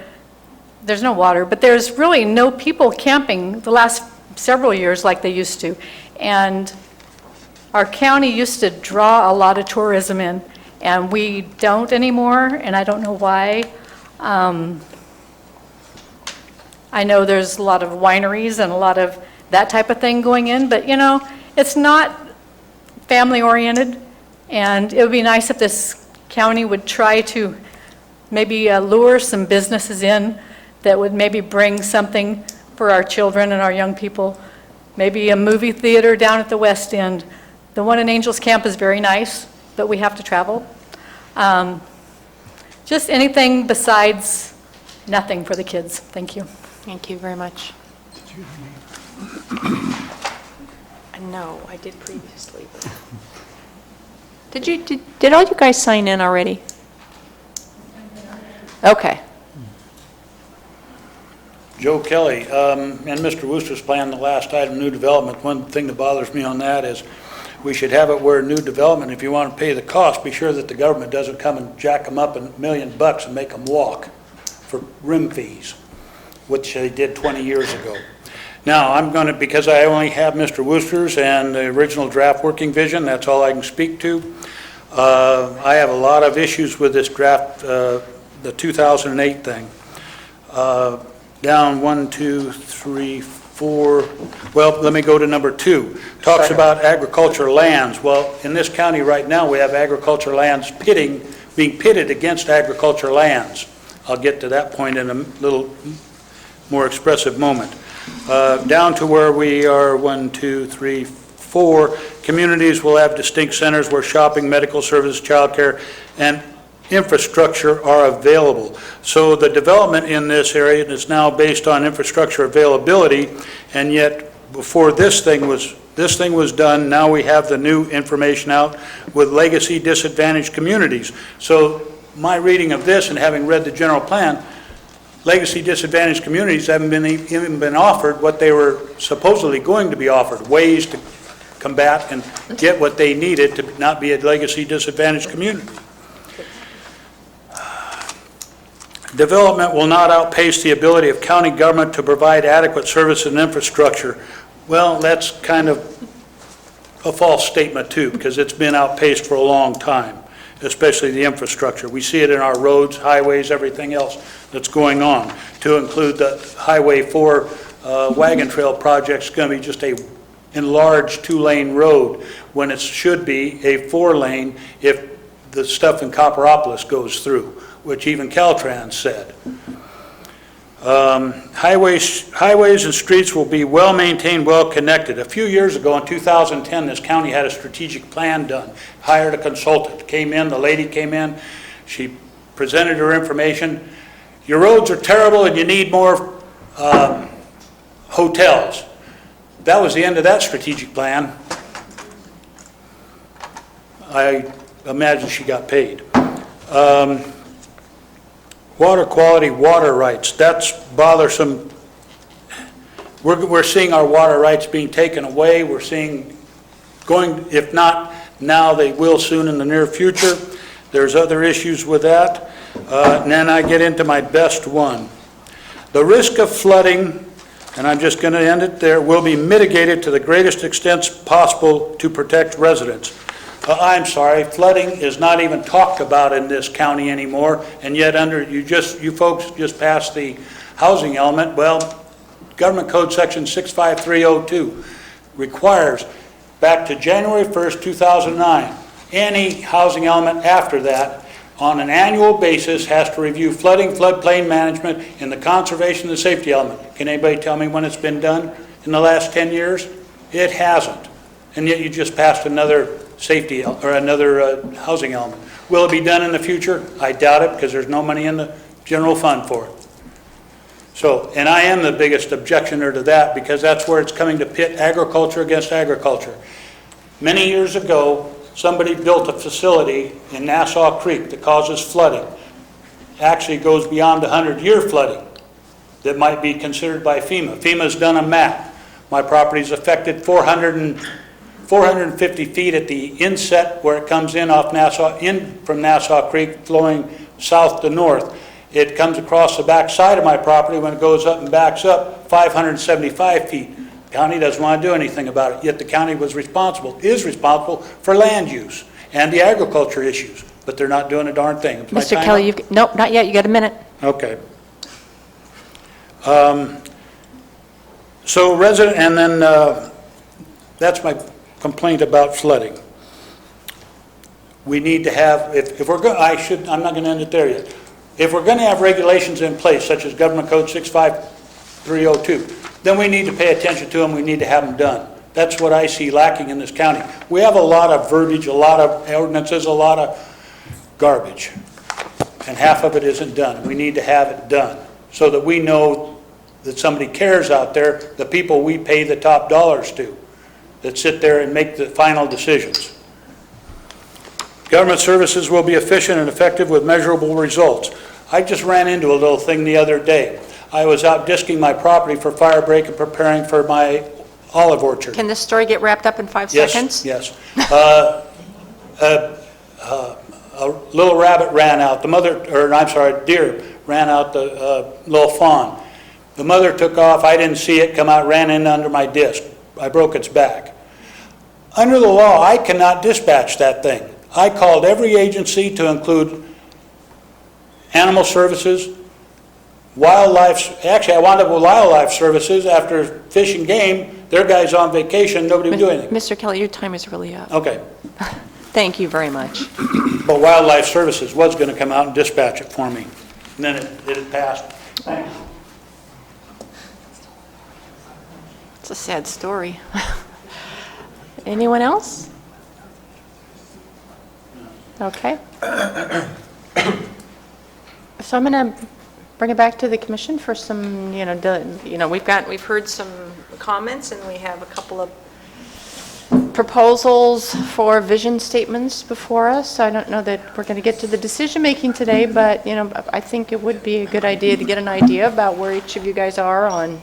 there's no water, but there's really no people camping the last several years like they used to. And our county used to draw a lot of tourism in, and we don't anymore, and I don't know why. I know there's a lot of wineries and a lot of that type of thing going in, but it's not family-oriented, and it would be nice if this county would try to maybe lure some businesses in that would maybe bring something for our children and our young people. Maybe a movie theater down at the West End. The one in Angels Camp is very nice, but we have to travel. Just anything besides nothing for the kids. Thank you. Thank you very much. No, I did previously. Did all you guys sign in already? Okay. Joe Kelly, and Mr. Wooster's plan, the last item, new development, one thing that bothers me on that is we should have it where new development, if you want to pay the cost, be sure that the government doesn't come and jack them up $1 million and make them walk for rim fees, which they did 20 years ago. Now, I'm going to, because I only have Mr. Wooster's and the original draft working vision, that's all I can speak to. I have a lot of issues with this draft, the 2008 thing. Down 1, 2, 3, 4, well, let me go to number 2. Talks about agricultural lands. Well, in this county right now, we have agricultural lands being pitted against agricultural lands. I'll get to that point in a little more expressive moment. Down to where we are, 1, 2, 3, 4, communities will have distinct centers where shopping, medical services, childcare, and infrastructure are available. So the development in this area is now based on infrastructure availability, and yet before this thing was done, now we have the new information out with legacy disadvantaged communities. So my reading of this and having read the general plan, legacy disadvantaged communities haven't even been offered what they were supposedly going to be offered, ways to combat and get what they needed to not be a legacy disadvantaged community. Development will not outpace the ability of county government to provide adequate service and infrastructure. Well, that's kind of a false statement too, because it's been outpaced for a long time, especially the infrastructure. We see it in our roads, highways, everything else that's going on, to include the Highway 4 wagon trail project's going to be just a enlarged 2-lane road when it should be a 4-lane if the stuff in Copperopolis goes through, which even Caltrans said. Highways and streets will be well-maintained, well-connected. A few years ago, in 2010, this county had a strategic plan done, hired a consultant, the lady came in, she presented her information. Your roads are terrible and you need more hotels. That was the end of that strategic plan. I imagine she got paid. Water quality, water rights, that's bothersome. We're seeing our water rights being taken away. We're seeing if not now, they will soon in the near future. There's other issues with that. And then I get into my best one. The risk of flooding, and I'm just going to end it there, will be mitigated to the greatest extent possible to protect residents. I'm sorry, flooding is not even talked about in this county anymore, and yet you folks just passed the housing element. Well, Government Code Section 65302 requires, back to January 1st, 2009, any housing element after that, on an annual basis, has to review flooding, floodplain management, and the conservation and safety element. Can anybody tell me when it's been done in the last 10 years? It hasn't. And yet you just passed another safety or another housing element. Will it be done in the future? I doubt it, because there's no money in the general fund for it. So, and I am the biggest objectioner to that, because that's where it's coming to pit agriculture against agriculture. Many years ago, somebody built a facility in Nassau Creek that causes flooding. Actually goes beyond 100-year flooding that might be considered by FEMA. FEMA's done a map. My property's affected 450 feet at the inset where it comes in off from Nassau Creek, flowing south to north. It comes across the back side of my property when it goes up and backs up 575 feet. The county doesn't want to do anything about it, yet the county is responsible for land use and the agriculture issues, but they're not doing a darn thing. Mr. Kelly, nope, not yet, you got a minute. Okay. And then that's my complaint about flooding. We need to have, if we're going, I'm not going to end it there yet. If we're going to have regulations in place, such as Government Code 65302, then we need to pay attention to them, we need to have them done. That's what I see lacking in this county. We have a lot of verbiage, a lot of ordinances, a lot of garbage, and half of it isn't done. We need to have it done so that we know that somebody cares out there, the people we pay the top dollars to, that sit there and make the final decisions. Government services will be efficient and effective with measurable results. I just ran into a little thing the other day. I was out disking my property for fire break and preparing for my olive orchard. Can this story get wrapped up in 5 seconds? Yes. A little rabbit ran out. Deer ran out the little fawn. The mother took off. I didn't see it come out, ran in under my disc. I broke its back. Under the law, I cannot dispatch that thing. I called every agency to include animal services, wildlife. Actually, I wound up with wildlife services after Fish and Game. Their guy's on vacation. Nobody would do anything. Mr. Kelly, your time is really up. Okay. Thank you very much. But wildlife services was going to come out and dispatch it for me. And then it had passed. Thanks. It's a sad story. Anyone else? Okay. So I'm going to bring it back to the commission for some, we've heard some comments, and we have a couple of proposals for vision statements before us. I don't know that we're going to get to the decision-making today, but, you know, I think it would be a good idea to get an idea about where each of you guys are on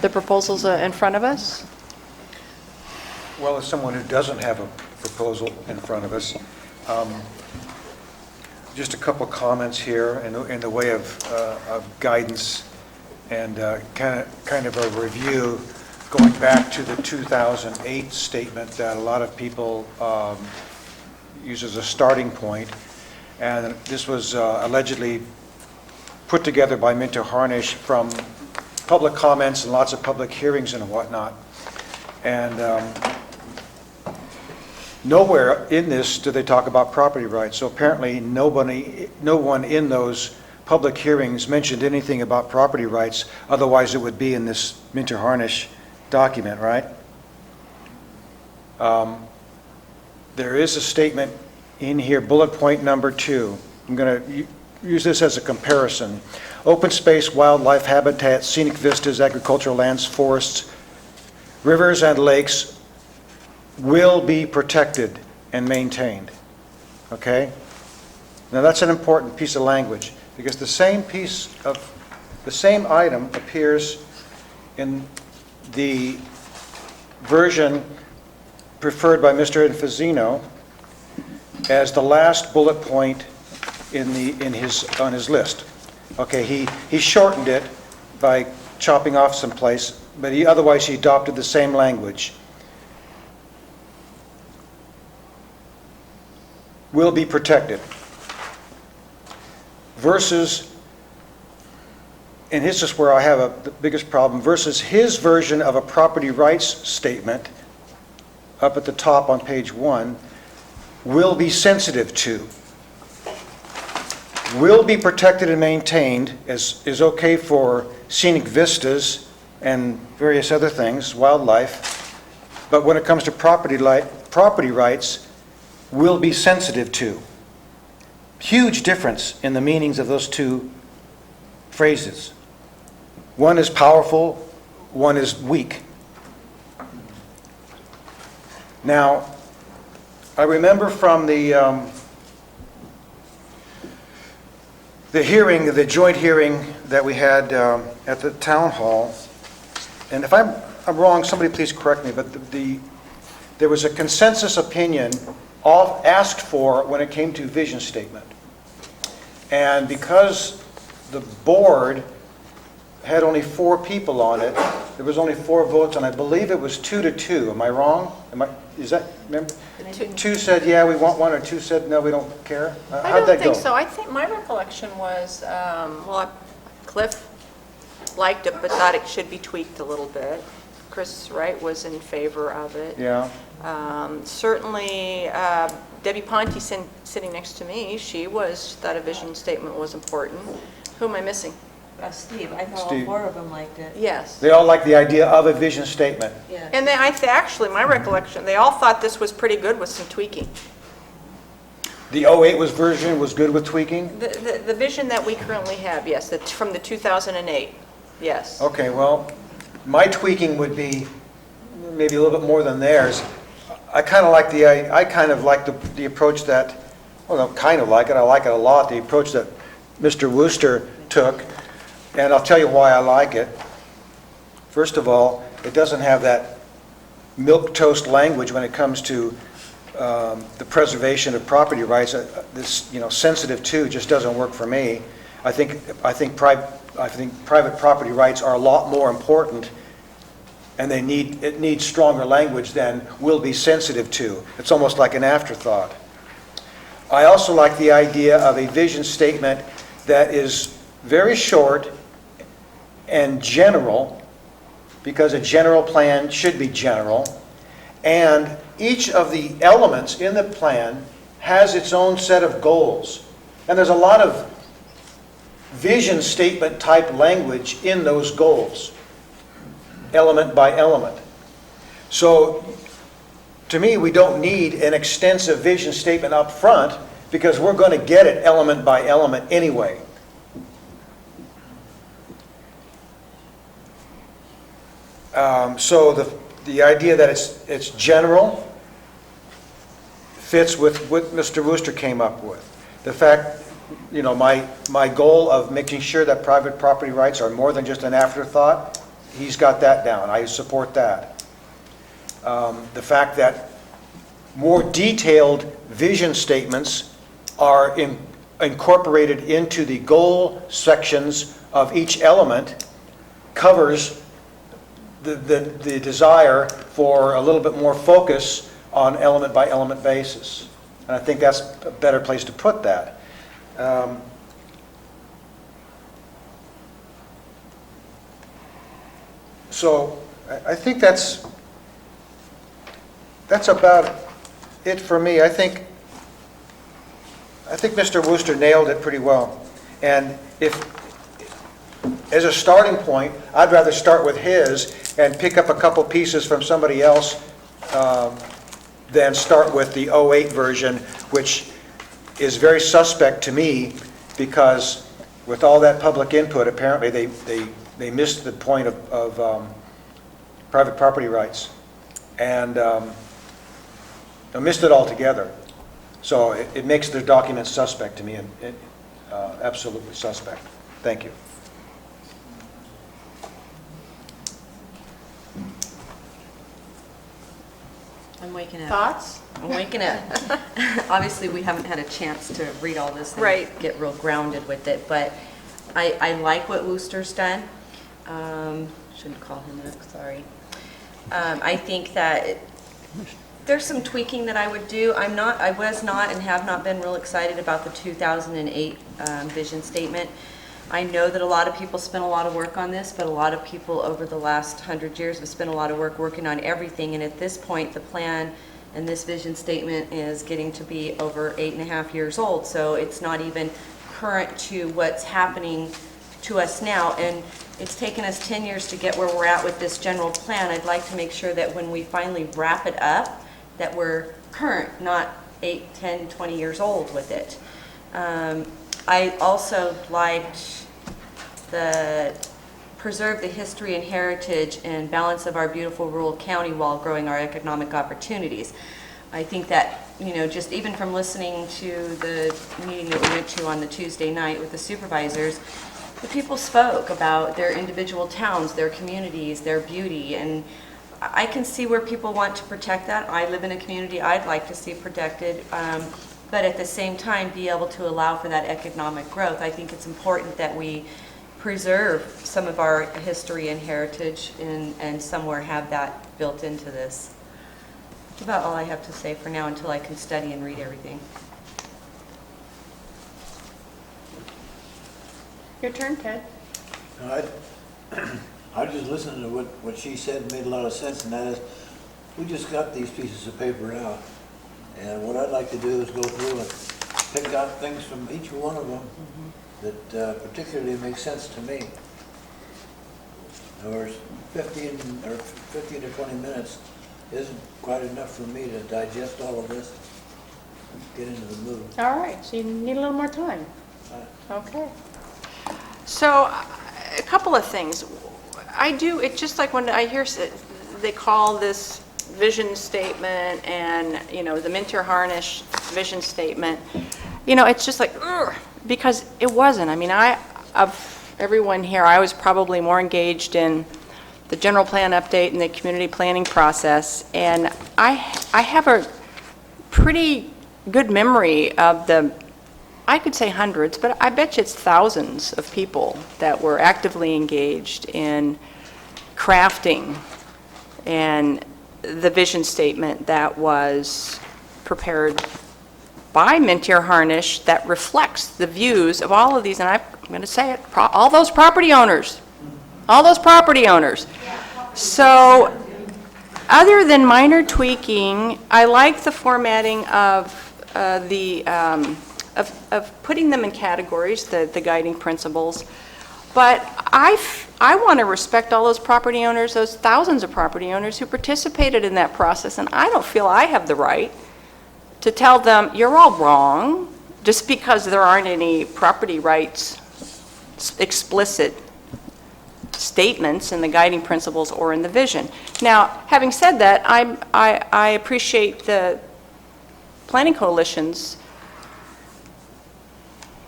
the proposals in front of us. Well, as someone who doesn't have a proposal in front of us, just a couple comments here in the way of guidance and kind of a review going back to the 2008 statement that a lot of people use as a starting point. And this was allegedly put together by Minter Harnish from public comments and lots of public hearings and whatnot. And nowhere in this do they talk about property rights. So apparently no one in those public hearings mentioned anything about property rights. Otherwise, it would be in this Minter Harnish document, right? There is a statement in here, bullet point number 2. I'm going to use this as a comparison. Open space, wildlife habitat, scenic vistas, agricultural lands, forests, rivers, and lakes will be protected and maintained. Okay? Now that's an important piece of language because the same item appears in the version preferred by Mr. Infazino as the last bullet point on his list. Okay, he shortened it by chopping off some place, but otherwise he adopted the same language. Will be protected. Versus, and this is where I have the biggest problem, versus his version of a property rights statement up at the top on page 1, will be sensitive to. Will be protected and maintained is okay for scenic vistas and various other things, wildlife, but when it comes to property rights, will be sensitive to. Huge difference in the meanings of those two phrases. One is powerful, one is weak. Now, I remember from the hearing, the joint hearing that we had at the town hall, and if I'm wrong, somebody please correct me, but there was a consensus opinion asked for when it came to vision statement. And because the board had only 4 people on it, there was only 4 votes, and I believe it was 2-2. Am I wrong? Remember? 2 said, yeah, we want one, or 2 said, no, we don't care? I don't think so. I think my recollection was, Cliff liked it, but thought it should be tweaked a little bit. Chris Wright was in favor of it. Yeah. Certainly, Debbie Ponte sitting next to me, she thought a vision statement was important. Who am I missing? Steve, I thought Steve. all 4 of them liked it. Yes. They all like the idea of a vision statement. Yeah. And actually, my recollection, they all thought this was pretty good with some tweaking. The 08 version was good with tweaking? The vision that we currently have, yes, that's from the 2008, yes. Okay, well, my tweaking would be maybe a little bit more than theirs. I kind of like the approach that, well, I don't kind of like it, I like it a lot, the approach that Mr. Wooster took, and I'll tell you why I like it. First of all, it doesn't have that milquetoast language when it comes to the preservation of property rights. This, sensitive to just doesn't work for me. I think private property rights are a lot more important, and it needs stronger language than will be sensitive to. It's almost like an afterthought. I also like the idea of a vision statement that is very short and general, because a general plan should be general, and each of the elements in the plan has its own set of goals. And there's a lot of vision statement type language in those goals, element by element. So to me, we don't need an extensive vision statement up front because we're going to get it element by element anyway. So the idea that it's general fits with what Mr. Wooster came up with. The fact, you know, my goal of making sure that private property rights are more than just an afterthought, he's got that down. I support that. The fact that more detailed vision statements are incorporated into the goal sections of each element covers the desire for a little bit more focus on element by element basis. And I think that's a better place to put that. So I think that's about it for me. I think Mr. Wooster nailed it pretty well. And if, as a starting point, I'd rather start with his and pick up a couple pieces from somebody else than start with the '08 version, which is very suspect to me because with all that public input, apparently they missed the point of private property rights and missed it altogether. So it makes the document suspect to me, and absolutely suspect. Thank you. I'm waking up. Thoughts? I'm waking up. Obviously, we haven't had a chance to read all this and Right. get real grounded with it, but I like what Wooster's done. Shouldn't call him up, sorry. I think that there's some tweaking that I would do. I was not and have not been real excited about the 2008 vision statement. I know that a lot of people spent a lot of work on this, but a lot of people over the last 100 years have spent a lot of work working on everything, and at this point, the plan and this vision statement is getting to be over 8.5 years old, so it's not even current to what's happening to us now, and it's taken us 10 years to get where we're at with this general plan. I'd like to make sure that when we finally wrap it up, that we're current, not 8, 10, 20 years old with it. I also liked the preserve the history and heritage and balance of our beautiful rural county while growing our economic opportunities. I think that, you know, just even from listening to the meeting that we went to on the Tuesday night with the supervisors, the people spoke about their individual towns, their communities, their beauty, and I can see where people want to protect that. I live in a community I'd like to see protected, but at the same time be able to allow for that economic growth. I think it's important that we preserve some of our history and heritage and somewhere have that built into this. That's about all I have to say for now until I can study and read everything. Your turn, Ted. I just listened to what she said and made a lot of sense, and that is, we just got these pieces of paper out, and what I'd like to do is go through and pick out things from each one of them that particularly make sense to me. Or 15 to 20 minutes isn't quite enough for me to digest all of this, get into the mood. All right, so you need a little more time. Okay. So, a couple of things. It's just like when I hear they call this vision statement and, you know, the Minter Harnish vision statement, you know, it's just like, ugh, because it wasn't. I mean, of everyone here, I was probably more engaged in the general plan update and the community planning process, and I have a pretty good memory of I could say hundreds, but I bet you it's thousands of people that were actively engaged in crafting and the vision statement that was prepared by Minter Harnish that reflects the views of all of these, and I'm going to say it, all those property owners. So other than minor tweaking, I like the formatting of of putting them in categories, the guiding principles. But I want to respect all those property owners, those thousands of property owners who participated in that process, and I don't feel I have the right to tell them, you're all wrong, just because there aren't any property rights explicit statements in the guiding principles or in the vision. Now, having said that, I appreciate the Planning Coalition's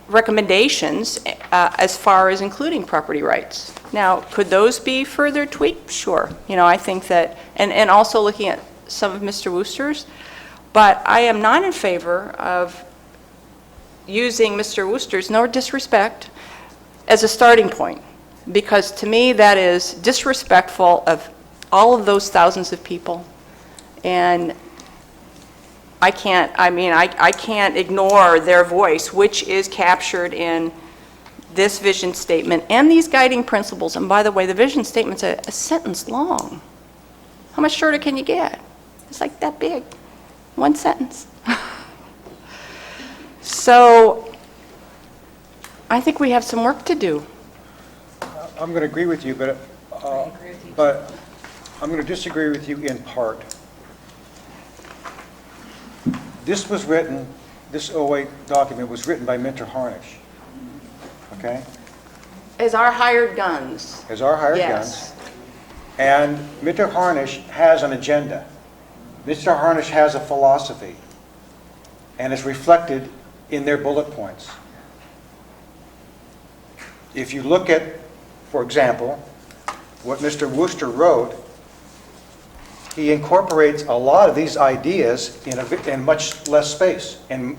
recommendations as far as including property rights. Now, could those be further tweaked? Sure. You know, I think that, and also looking at some of Mr. Wooster's, but I am not in favor of using Mr. Wooster's, no disrespect, as a starting point, because to me that is disrespectful of all of those thousands of people. And I can't ignore their voice, which is captured in this vision statement and these guiding principles. And by the way, the vision statement's a sentence long. How much shorter can you get? It's like that big, one sentence. So I think we have some work to do. I'm going to agree with you, but I'm going to disagree with you in part. This was written, this 08 document was written by Minter Harnish, okay? As our hired guns. As our hired Yes. guns. And Minter Harnish has an agenda. Mr. Harnish has a philosophy, and it's reflected in their bullet points. If you look at, for example, what Mr. Wooster wrote, he incorporates a lot of these ideas in much less space, and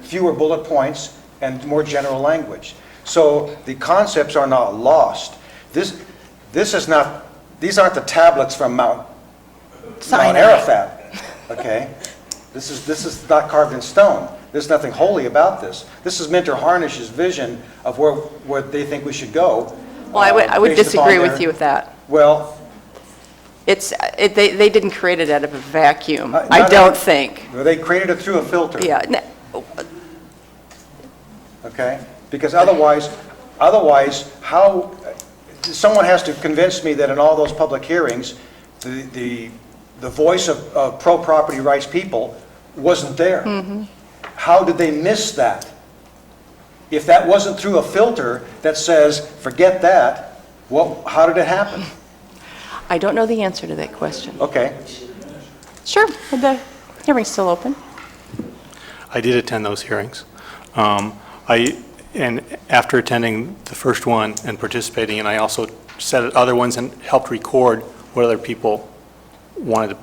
fewer bullet points and more general language. So the concepts are not lost. This is not, these aren't the tablets from Mount Arafat, okay? This is not carved in stone. There's nothing holy about this. This is Minter Harnish's vision of where they think we should go. Well, I would disagree with you with that. Well, they didn't create it out of a vacuum, I don't think. they created it through a filter. Yeah. Okay? Because otherwise, how, someone has to convince me that in all those public hearings, the voice of pro-property rights people wasn't there. Mm-hmm. How did they miss that? If that wasn't through a filter that says, forget that, well, how did it happen? I don't know the answer to that question. Okay. Sure, the hearing's still open. I did attend those hearings. And after attending the first one and participating, and I also sat at other ones and helped record what other people wanted to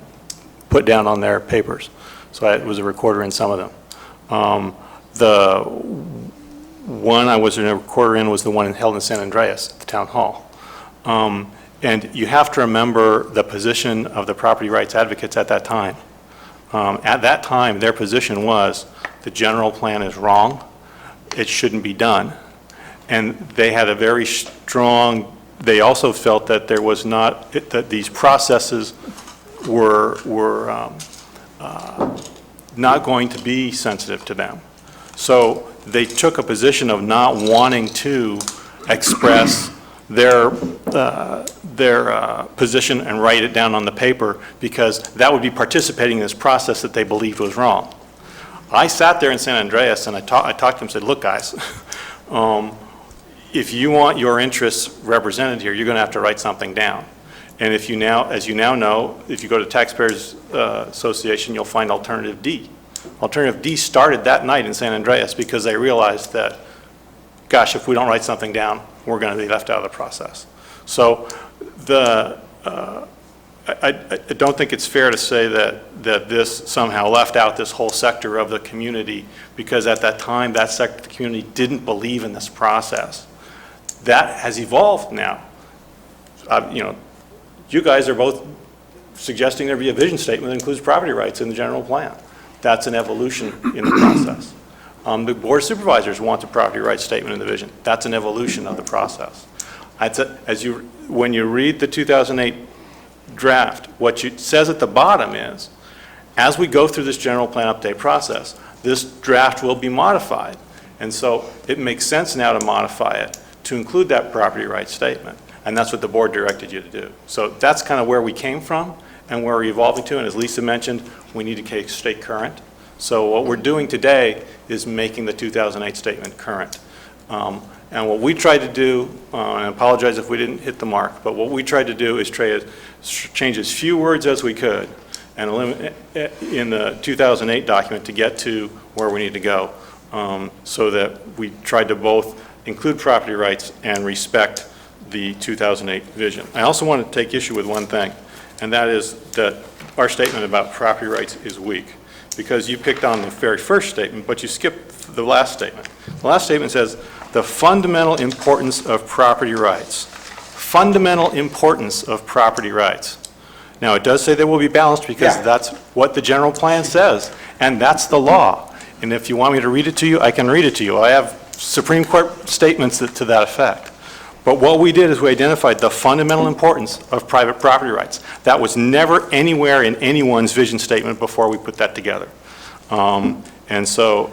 put down on their papers. So I was a recorder in some of them. The one I was a recorder in was the one held in San Andreas at the town hall. And you have to remember the position of the property rights advocates at that time. At that time, their position was the general plan is wrong, it shouldn't be done. And they had a very strong, they also felt that there was not, that these processes were not going to be sensitive to them. So they took a position of not wanting to express their position and write it down on the paper, because that would be participating in this process that they believed was wrong. I sat there in San Andreas and I talked to them and said, look guys, if you want your interests represented here, you're going to have to write something down. And if you now, as you now know, if you go to Taxpayers Association, you'll find Alternative D. Alternative D started that night in San Andreas because they realized that, gosh, if we don't write something down, we're going to be left out of the process. So I don't think it's fair to say that this somehow left out this whole sector of the community, because at that time, that sector of the community didn't believe in this process. That has evolved now. You know, you guys are both suggesting there be a vision statement that includes property rights in the general plan. That's an evolution in the process. The Board of Supervisors wants a property rights statement in the vision. That's an evolution of the process. When you read the 2008 draft, what it says at the bottom is, as we go through this general plan update process, this draft will be modified. And so it makes sense now to modify it to include that property rights statement. And that's what the board directed you to do. So that's kind of where we came from and where we're evolving to. And as Lisa mentioned, we need to stay current. So what we're doing today is making the 2008 statement current. And what we tried to do, and I apologize if we didn't hit the mark, but what we tried to do is change as few words as we could and eliminate in the 2008 document to get to where we need to go, so that we tried to both include property rights and respect the 2008 vision. I also want to take issue with one thing, and that is that our statement about property rights is weak, because you picked on the very first statement, but you skipped the last statement. The last statement says, the fundamental importance of property rights. Fundamental importance of property rights. Now, it does say they will be balanced because that's what the general plan says, and that's the law. And if you want me to read it to you, I can read it to you. I have Supreme Court statements to that effect. But what we did is we identified the fundamental importance of private property rights. That was never anywhere in anyone's vision statement before we put that together. And so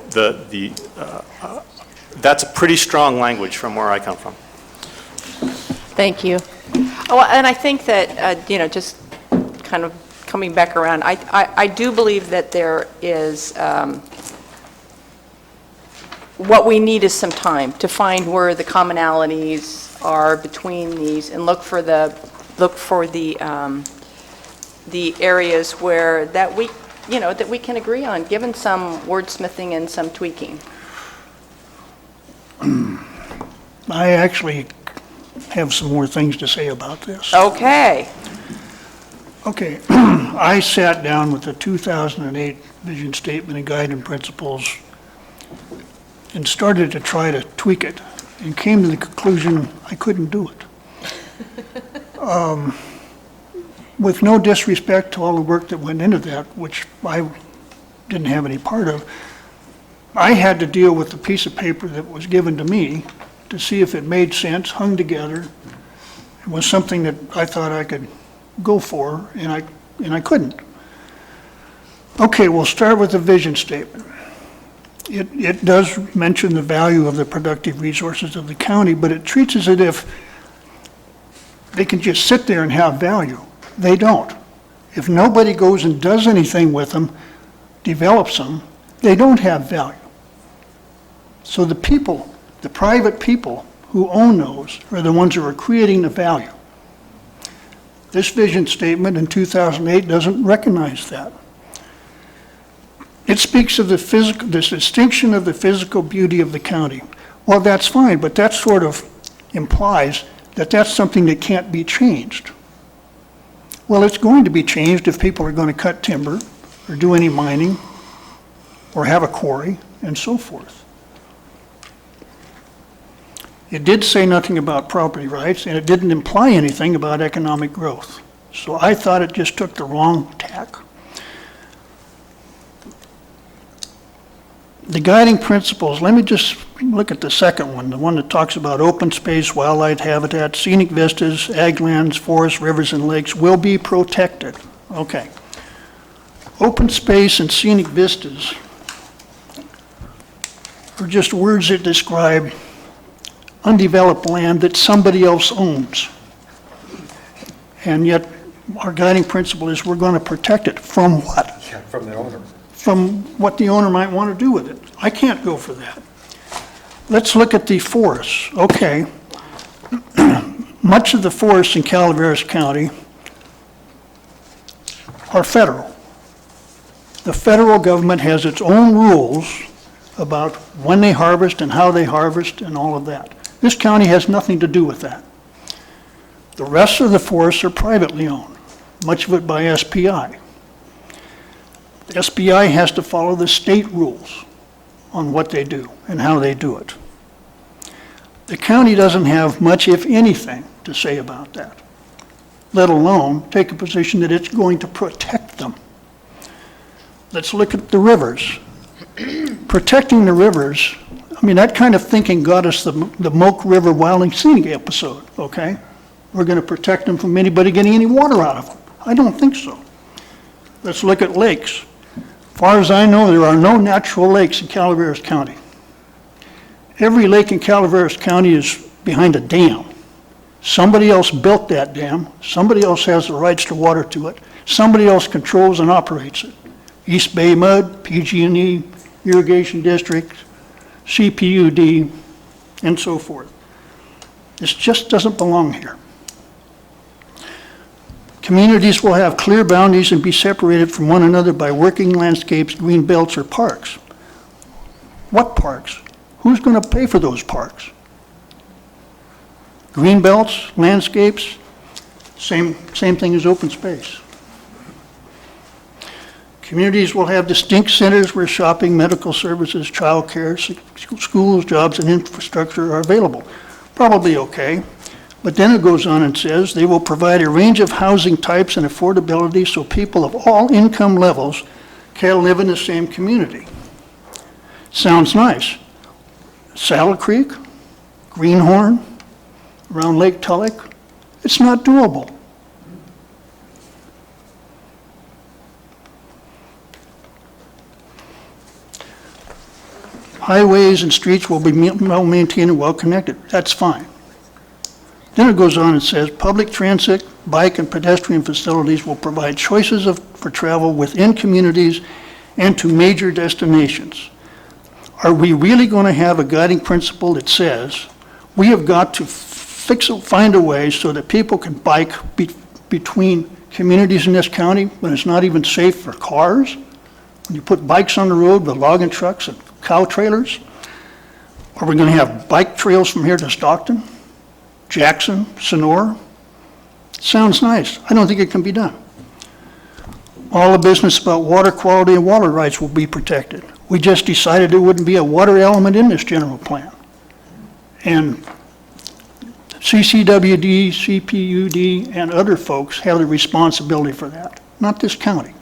that's a pretty strong language from where I come from. Thank you. Oh, and I think that, just kind of coming back around, I do believe that there is, what we need is some time to find where the commonalities are between these and look for the areas where that we can agree on, given some wordsmithing and some tweaking. I actually have some more things to say about this. Okay. Okay, I sat down with the 2008 Vision Statement and Guiding Principles and started to try to tweak it, and came to the conclusion I couldn't do it. With no disrespect to all the work that went into that, which I didn't have any part of, I had to deal with the piece of paper that was given to me to see if it made sense, hung together. It was something that I thought I could go for, and I couldn't. Okay, we'll start with the vision statement. It does mention the value of the productive resources of the county, but it treats it as if they can just sit there and have value. They don't. If nobody goes and does anything with them, develops them, they don't have value. So the people, the private people who own those are the ones who are creating the value. This vision statement in 2008 doesn't recognize that. It speaks of this distinction of the physical beauty of the county. Well, that's fine, but that sort of implies that that's something that can't be changed. Well, it's going to be changed if people are going to cut timber or do any mining or have a quarry and so forth. It did say nothing about property rights, and it didn't imply anything about economic growth. So I thought it just took the wrong tack. The guiding principles, let me just look at the second one, the one that talks about open space, wildlife habitat, scenic vistas, ag lands, forests, rivers, and lakes will be protected. Okay. Open space and scenic vistas are just words that describe undeveloped land that somebody else owns. And yet, our guiding principle is we're going to protect it from what? Yeah, from the owner. From what the owner might want to do with it. I can't go for that. Let's look at the forests. Okay. Much of the forests in Calaveras County are federal. The federal government has its own rules about when they harvest and how they harvest and all of that. This county has nothing to do with that. The rest of the forests are privately owned, much of it by SPI. The SPI has to follow the state rules on what they do and how they do it. The county doesn't have much, if anything, to say about that, let alone take a position that it's going to protect them. Let's look at the rivers. Protecting the rivers, I mean, that kind of thinking got us the Moke River Wild and Scenic episode, okay? We're going to protect them from anybody getting any water out of them. I don't think so. Let's look at lakes. As far as I know, there are no natural lakes in Calaveras County. Every lake in Calaveras County is behind a dam. Somebody else built that dam. Somebody else has the rights to water to it. Somebody else controls and operates it. East Bay Mud, PG&E, Irrigation District, CPUD, and so forth. This just doesn't belong here. Communities will have clear boundaries and be separated from one another by working landscapes, green belts, or parks. What parks? Who's going to pay for those parks? Green belts, landscapes, same thing as open space. Communities will have distinct centers where shopping, medical services, childcare, schools, jobs, and infrastructure are available. Probably okay. But then it goes on and says they will provide a range of housing types and affordability so people of all income levels can live in the same community. Sounds nice. Saddle Creek, Greenhorn, around Lake Tulloch, it's not doable. Highways and streets will be well maintained and well connected. That's fine. Then it goes on and says, public transit, bike, and pedestrian facilities will provide choices for travel within communities and to major destinations. Are we really going to have a guiding principle that says we have got to find a way so that people can bike between communities in this county when it's not even safe for cars? When you put bikes on the road with logging trucks and cow trailers? Are we going to have bike trails from here to Stockton, Jackson, Sonora? Sounds nice. I don't think it can be done. All the business about water quality and water rights will be protected. We just decided there wouldn't be a water element in this general plan. And CCWD, CPUD, and other folks have the responsibility for that, not this county.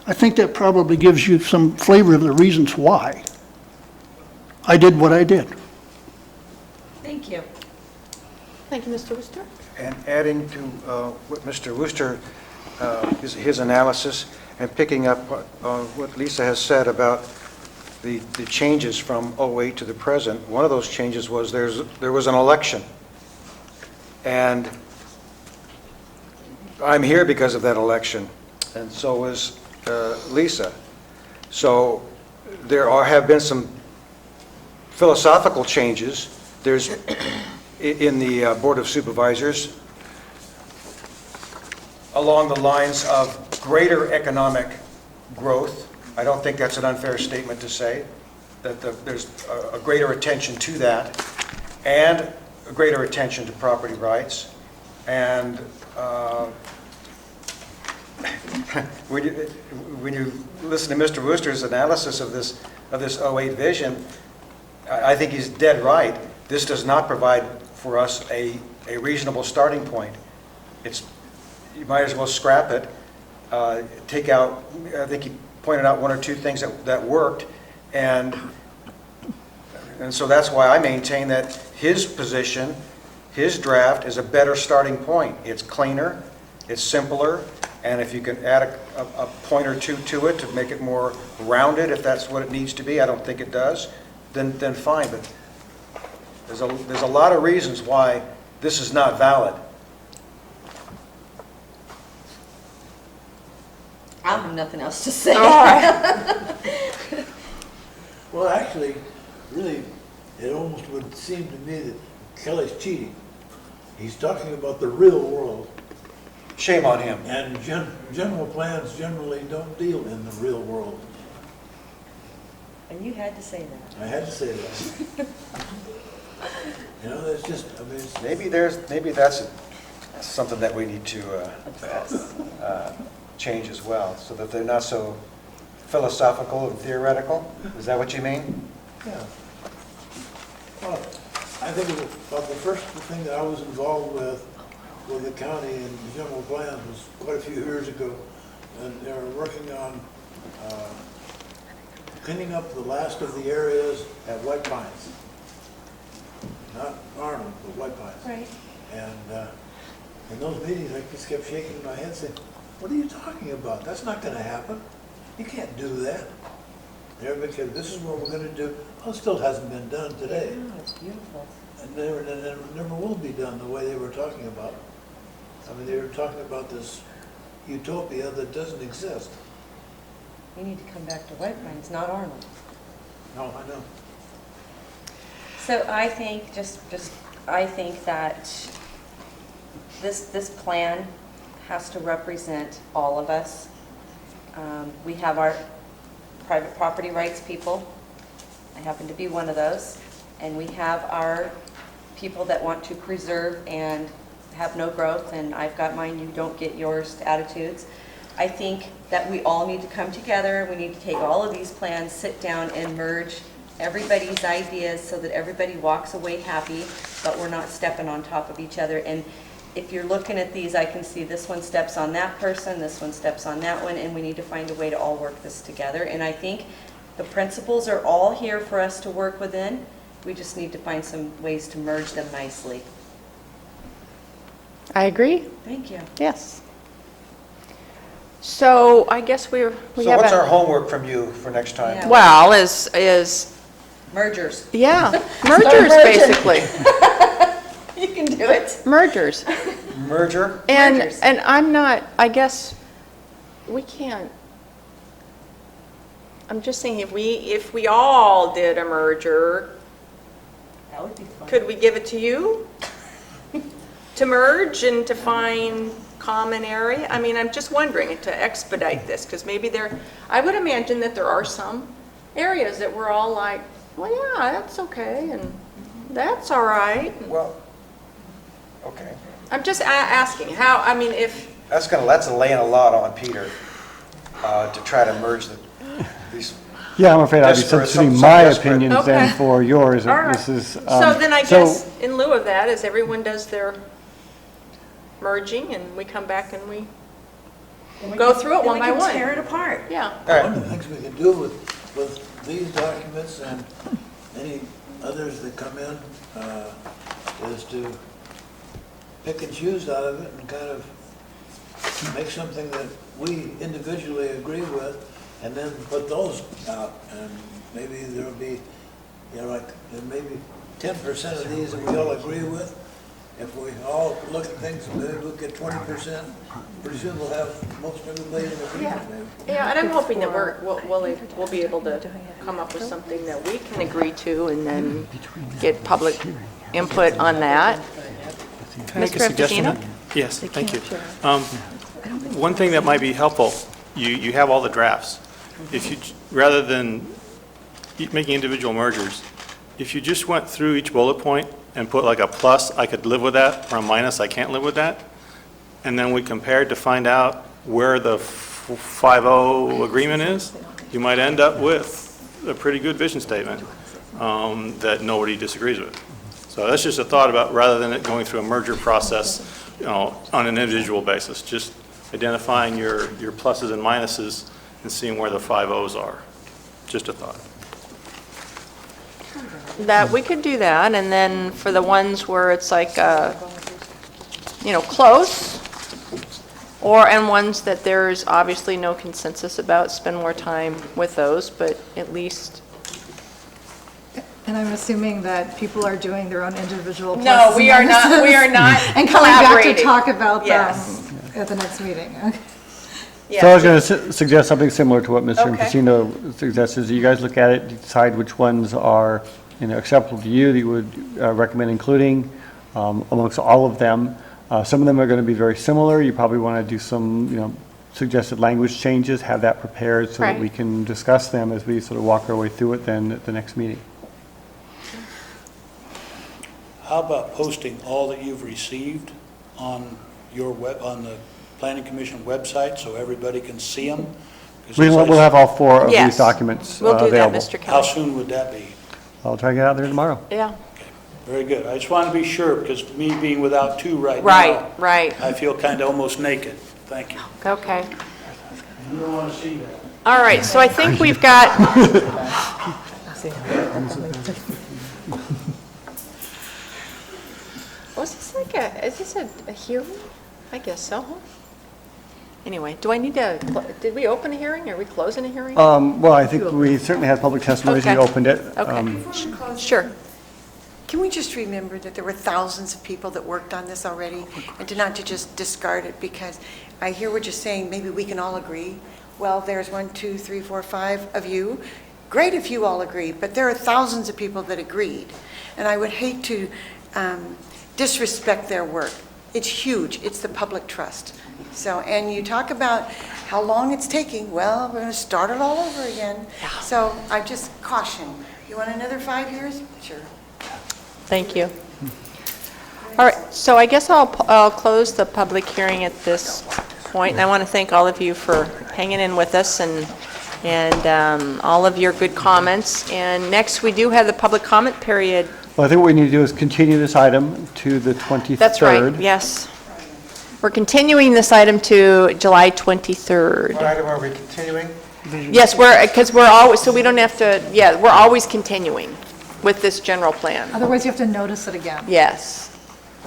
I think that probably gives you some flavor of the reasons why I did what I did. Thank you. Thank you, Mr. Worcester. And adding to what Mr. Worcester, his analysis, and picking up what Lisa has said about the changes from '08 to the present, one of those changes was there was an election. And I'm here because of that election, and so was Lisa. So there have been some philosophical changes. There's in the Board of Supervisors along the lines of greater economic growth. I don't think that's an unfair statement to say, that there's a greater attention to that, and a greater attention to property rights. And when you listen to Mr. Worcester's analysis of this '08 vision, I think he's dead right. This does not provide for us a reasonable starting point. You might as well scrap it, take out, I think he pointed out one or two things that worked, and so that's why I maintain that his position, his draft is a better starting point. It's cleaner, it's simpler, and if you can add a point or two to it to make it more rounded, if that's what it needs to be, I don't think it does, then fine. But there's a lot of reasons why this is not valid. I have nothing else to say. All right. Well, actually, really, it almost would seem to me that Kelly's cheating. He's talking about the real world. Shame on him. And general plans generally don't deal in the real world. And you had to say that. I had to say that. You know, it's just, I mean, Maybe that's something that we need to change as well, so that they're not so philosophical and theoretical. Is that what you mean? yeah. Well, I think about the first thing that I was involved with the county and the general plans was quite a few years ago, and they were working on cleaning up the last of the areas at White Pines. Not Arnold, but White Pines. Right. And in those meetings, I just kept shaking my head saying, what are you talking about? That's not going to happen. You can't do that. And everybody said, this is what we're going to do. Well, it still hasn't been done today. Oh, it's beautiful. And never will be done the way they were talking about. I mean, they were talking about this utopia that doesn't exist. You need to come back to White Pines, not Arnold. No, I know. So I think, I think that this plan has to represent all of us. We have our private property rights people. I happen to be one of those. And we have our people that want to preserve and have no growth, and I've got mine, you don't get yours attitudes. I think that we all need to come together. We need to take all of these plans, sit down and merge everybody's ideas so that everybody walks away happy, but we're not stepping on top of each other. And if you're looking at these, I can see this one steps on that person, this one steps on that one, and we need to find a way to all work this together. And I think the principles are all here for us to work within. We just need to find some ways to merge them nicely. I agree. Thank you. Yes. So I guess we So have what's a- our homework from you for next time? Yeah. Well, is, Mergers. yeah, mergers, merging. basically. You can do it. Mergers. Merger? Mergers. And I'm not, I guess, we can't, I'm just thinking, if we all did a merger, That would be fun. could we give it to you? To merge and to find common area? I mean, I'm just wondering, to expedite this, because maybe I would imagine that there are some areas that we're all like, well, yeah, that's okay, and that's all right. Well, okay. I'm just asking, how, I mean, if, That's laying a lot on Peter to try to merge these. Yeah, I'm afraid I'd be Just for substituting some my desperate- opinions then Okay. for yours. all right. This is, So then I so- guess in lieu of that, is everyone does their merging, and we come back and we go through it one by And we one? can tear it apart. Yeah. All right. One of the things we can do with these documents and any others that come in is to pick and choose out of it and kind of make something that we individually agree with, and then put those out, and maybe there'll be, you know, like, there may be 10% of these that we all agree with. If we all look at things, maybe we'll get 20%, pretty soon we'll have most everybody in agreement, maybe. Yeah, and I'm hoping that we'll be able to come up with something that we can agree to and then get public input on that. Can I make a Mr. suggestion? Infantino? Yes, thank you. One thing that might be helpful, you have all the drafts. If you, rather than making individual mergers, if you just went through each bullet point and put like a plus, I could live with that, or a minus, I can't live with that, and then we compared to find out where the 5-0 agreement is, you might end up with a pretty good vision statement that nobody disagrees with. So that's just a thought about, rather than it going through a merger process, you know, on an individual basis, just identifying your pluses and minuses and seeing where the 5-0s are. Just a thought. That, we could do that, and then for the ones where it's like, close, and ones that there's obviously no consensus about, spend more time with those, but at least. And I'm assuming that people are doing their own individual pluses No, we are not, minuses we are not and coming back to collaborating. talk about Yes. them at the next meeting. Okay. Yes. So I was going to suggest something similar to what Mr. Okay. Infantino suggests, is you guys look at it, decide which ones are, acceptable to you, that you would recommend including amongst all of them. Some of them are going to be very similar. You probably want to do some, suggested language changes, have that prepared so that Right. we can discuss them as we sort of walk our way through it then at the next meeting. How about posting all that you've received on your on the Planning Commission website so everybody can see them? We'll have all 4 of Yes. these documents We'll do that, available. Mr. How Kelly. soon would that be? I'll try to get out there tomorrow. Yeah, Very good. I just want to be sure, because me being without 2 right now. right. I feel kind of almost naked. Thank you. Okay. You don't want to see that. All right, so I think we've got, was this like is this a hearing? I guess so, huh? Anyway, do I need to, did we open a hearing? Are we closing a hearing? Well, I think we certainly had public testimony as we Okay. opened it. Okay, sure. Can we just remember that there were thousands of people that worked on this already, and to just discard it, because I hear what you're saying, maybe we can all agree. Well, there's 1, 2, 3, 4, 5 of you. great if you all agree, but there are thousands of people that agreed. And I would hate to disrespect their work. It's huge. It's the public trust. So, and you talk about how long it's taking. Well, we're going to start it all over again. So I just caution. You want another 5 years? Sure. Thank you. All right, so I guess I'll close the public hearing at this point, and I want to thank all of you for hanging in with us and all of your good comments. And next, we do have the public comment period. Well, I think what we need to do is continue this item to the 23rd. That's right, yes. We're continuing this item to July 23rd. What item are we continuing? Yes, because we're always, so we don't have to, yeah, we're always continuing with this general plan. Otherwise, you have to notice it again. Yes,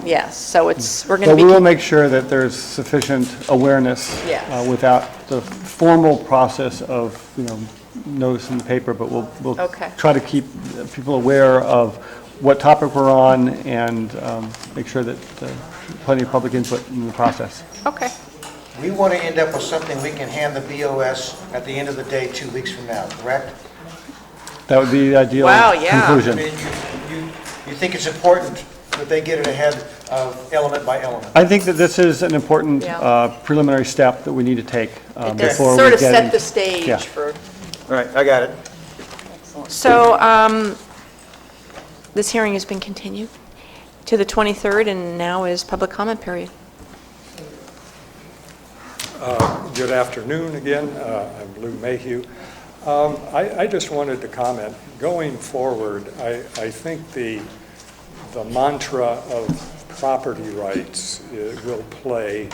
yes, so we're going So to be. we will make sure that there's sufficient awareness Yes. without the formal process of, notice in the paper, but we'll Okay. try to keep people aware of what topic we're on and make sure that plenty of public input in the process. Okay. We want to end up with something we can hand the BOS at the end of the day 2 weeks from now, correct? That would be the ideal Wow, yeah. conclusion. I mean, you think it's important that they get it ahead of element by element? I think that this is an important Yeah. preliminary step that we need to take It does before we sort of get set into- the stage Yeah. for. All right, I got it. So this hearing has been continued to the 23rd, and now is public comment period. Good afternoon again. I'm Lou Mayhew. I just wanted to comment, going forward, I think the mantra of property rights will play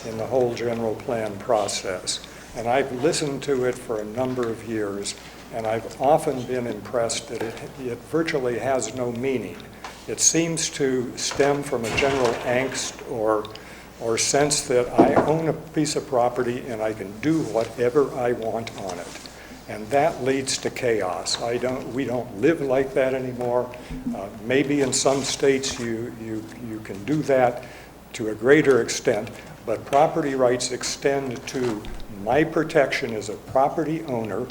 in the whole general plan process. And I've listened to it for a number of years, and I've often been impressed that it virtually has no meaning. It seems to stem from a general angst or sense that I own a piece of property and I can do whatever I want on it. And that leads to chaos. We don't live like that anymore. Maybe in some states you can do that to a greater extent, but property rights extend to my protection as a property owner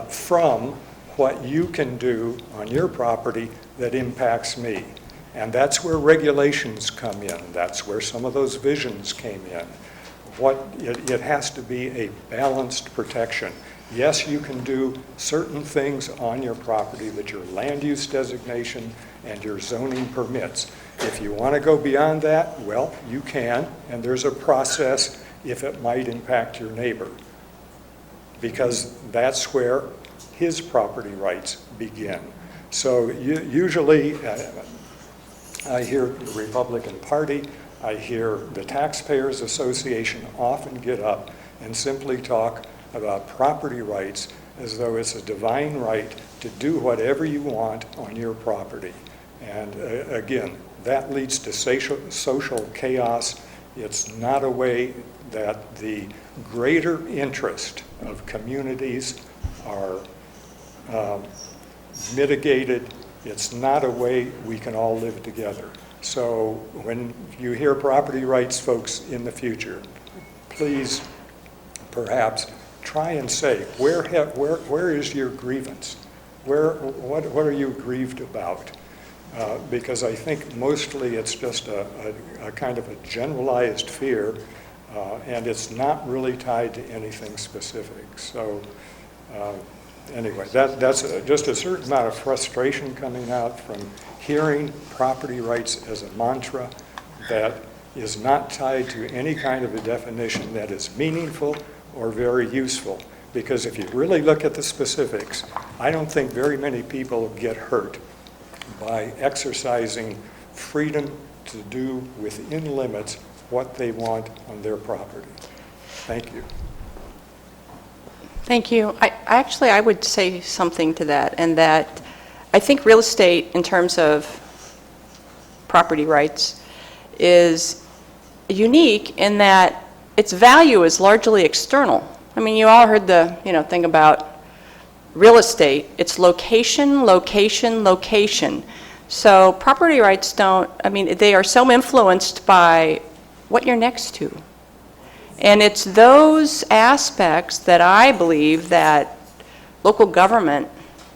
from what you can do on your property that impacts me. And that's where regulations come in. That's where some of those visions came in. It has to be a balanced protection. Yes, you can do certain things on your property that your land use designation and your zoning permits. If you want to go beyond that, well, you can, and there's a process if it might impact your neighbor, because that's where his property rights begin. So usually, I hear the Republican Party, I hear the Taxpayers Association often get up and simply talk about property rights as though it's a divine right to do whatever you want on your property. And again, that leads to social chaos. It's not a way that the greater interest of communities are mitigated. It's not a way we can all live together. So when you hear property rights folks in the future, please perhaps try and say, where is your grievance? What are you grieved about? Because I think mostly it's just a kind of a generalized fear, and it's not really tied to anything specific. So anyway, that's just a certain amount of frustration coming out from hearing property rights as a mantra that is not tied to any kind of a definition that is meaningful or very useful. Because if you really look at the specifics, I don't think very many people get hurt by exercising freedom to do within limits what they want on their property. Thank you. Thank you. I would say something to that, and that I think real estate, in terms of property rights, is unique in that its value is largely external. I mean, you all heard the thing about real estate. It's location, location, location. So property rights they are so influenced by what you're next to. And it's those aspects that I believe that local government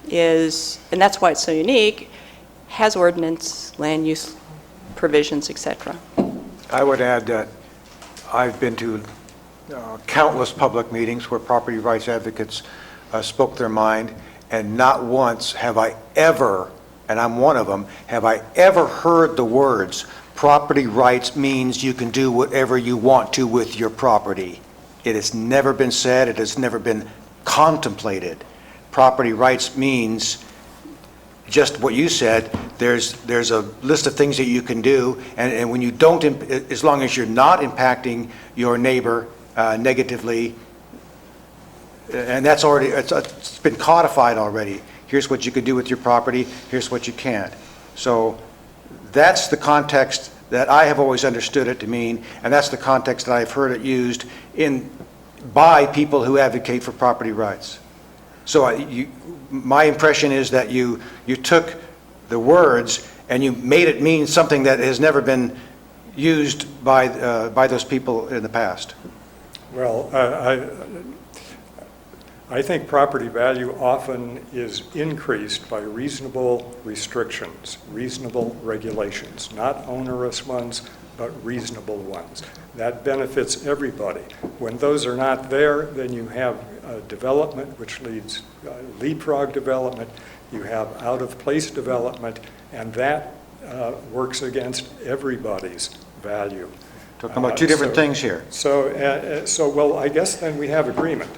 is, and that's why it's so unique, has ordinance, land use provisions, et cetera. I would add that I've been to countless public meetings where property rights advocates spoke their mind, and not once have I ever, and I'm one of them, have I ever heard the words, property rights means you can do whatever you want to with your property. It has never been said, it has never been contemplated. Property rights means just what you said. There's a list of things that you can do, and when you don't, as long as you're not impacting your neighbor negatively, and that's already, it's been codified already. Here's what you can do with your property, here's what you can't. So that's the context that I have always understood it to mean, and that's the context that I've heard it used by people who advocate for property rights. So my impression is that you took the words and you made it mean something that has never been used by those people in the past. Well, I think property value often is increased by reasonable restrictions, reasonable regulations, not onerous ones, but reasonable ones. That benefits everybody. When those are not there, then you have development, which leads leapfrog development, you have out-of-place development, and that works against everybody's value. Talking about two different things here. So, well, I guess then we have agreement.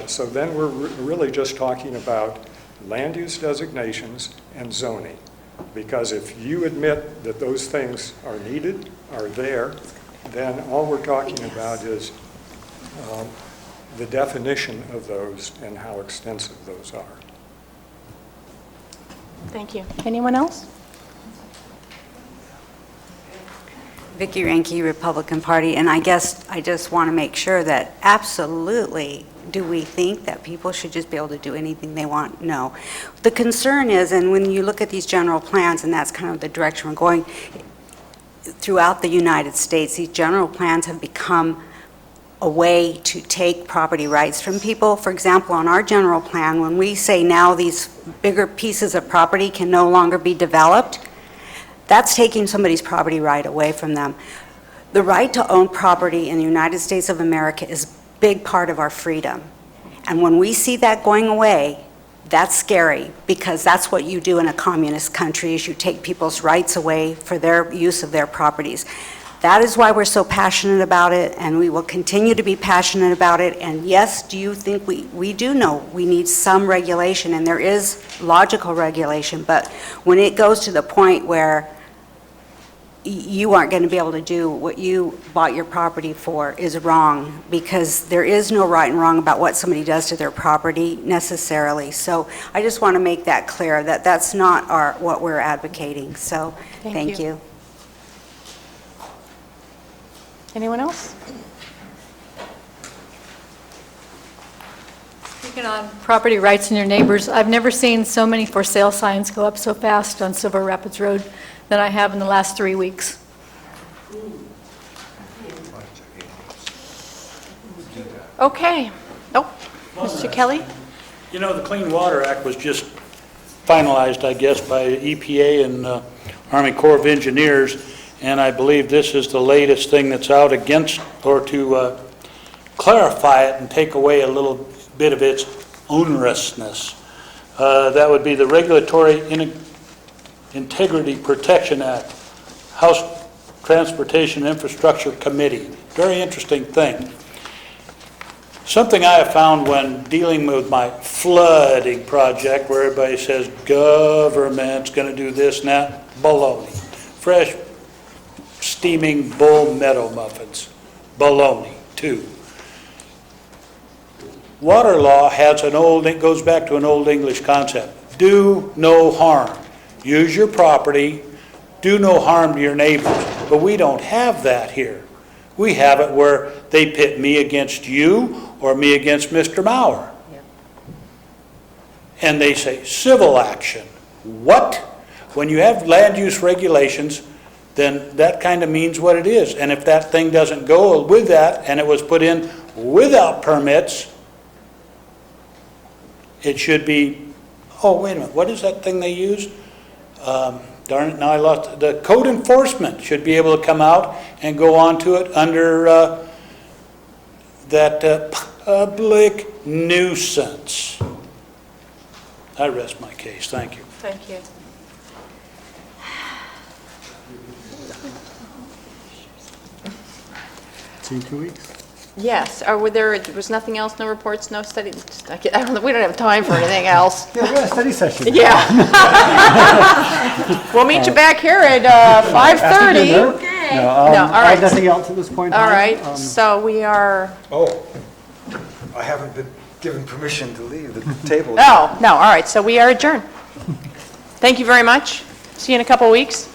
So then we're really just talking about land use designations and zoning. Because if you admit that those things are needed, are there, then all we're talking about is the definition of those and how extensive those are. Thank you. Anyone else? Vicki Ranke, Republican Party, and I guess I just want to make sure that absolutely, do we think that people should just be able to do anything they want? No. The concern is, and when you look at these general plans, and that's kind of the direction we're going, throughout the United States, these general plans have become a way to take property rights from people. For example, on our general plan, when we say now these bigger pieces of property can no longer be developed, that's taking somebody's property right away from them. The right to own property in the United States of America is a big part of our freedom. And when we see that going away, that's scary, because that's what you do in a communist country, is you take people's rights away for their use of their properties. That is why we're so passionate about it, and we will continue to be passionate about it. And yes, do you think we do know we need some regulation, and there is logical regulation, but when it goes to the point where you aren't going to be able to do what you bought your property for is wrong, because there is no right and wrong about what somebody does to their property necessarily. So I just want to make that clear, that that's not what we're advocating. So thank you. Anyone else? Speaking on property rights and your neighbors, I've never seen so many for sale signs go up so fast on Silver Rapids Road than I have in the last 3 weeks. Okay. Oh, Mr. Kelly? You know, the Clean Water Act was just finalized, I guess, by EPA and Army Corps of Engineers, and I believe this is the latest thing that's out against, or to clarify it and take away a little bit of its onerousness. That would be the Regulatory Integrity Protection Act, House Transportation Infrastructure Committee. Very interesting thing. Something I have found when dealing with my flooding project, where everybody says government's going to do this and that, baloney. Fresh, steaming bull meadow muffins, baloney, too. Water law has it goes back to an old English concept. Do no harm. Use your property, do no harm to your neighbors. But we don't have that here. We have it where they pit me against you or me against Mr. Maurer. And they say civil action. What? When you have land use regulations, then that kind of means what it is. And if that thing doesn't go with that, and it was put in without permits, it should be, oh, wait a minute, what is that thing they used? Darn it, now I lost, the code enforcement should be able to come out and go onto it under that public nuisance. I rest my case, thank you. Thank you. See you in 2 weeks. Yes, there was nothing else, no reports, no study, I don't know, we don't have time for anything else. Yeah, we got a study session. Yeah. We'll meet you back here at 5:30. No, No, all I have right. nothing else at this point in All time. right, so we are, Oh, I haven't been given permission to leave the table. no, all right, so we are adjourned. Thank you very much. See you in a couple of weeks.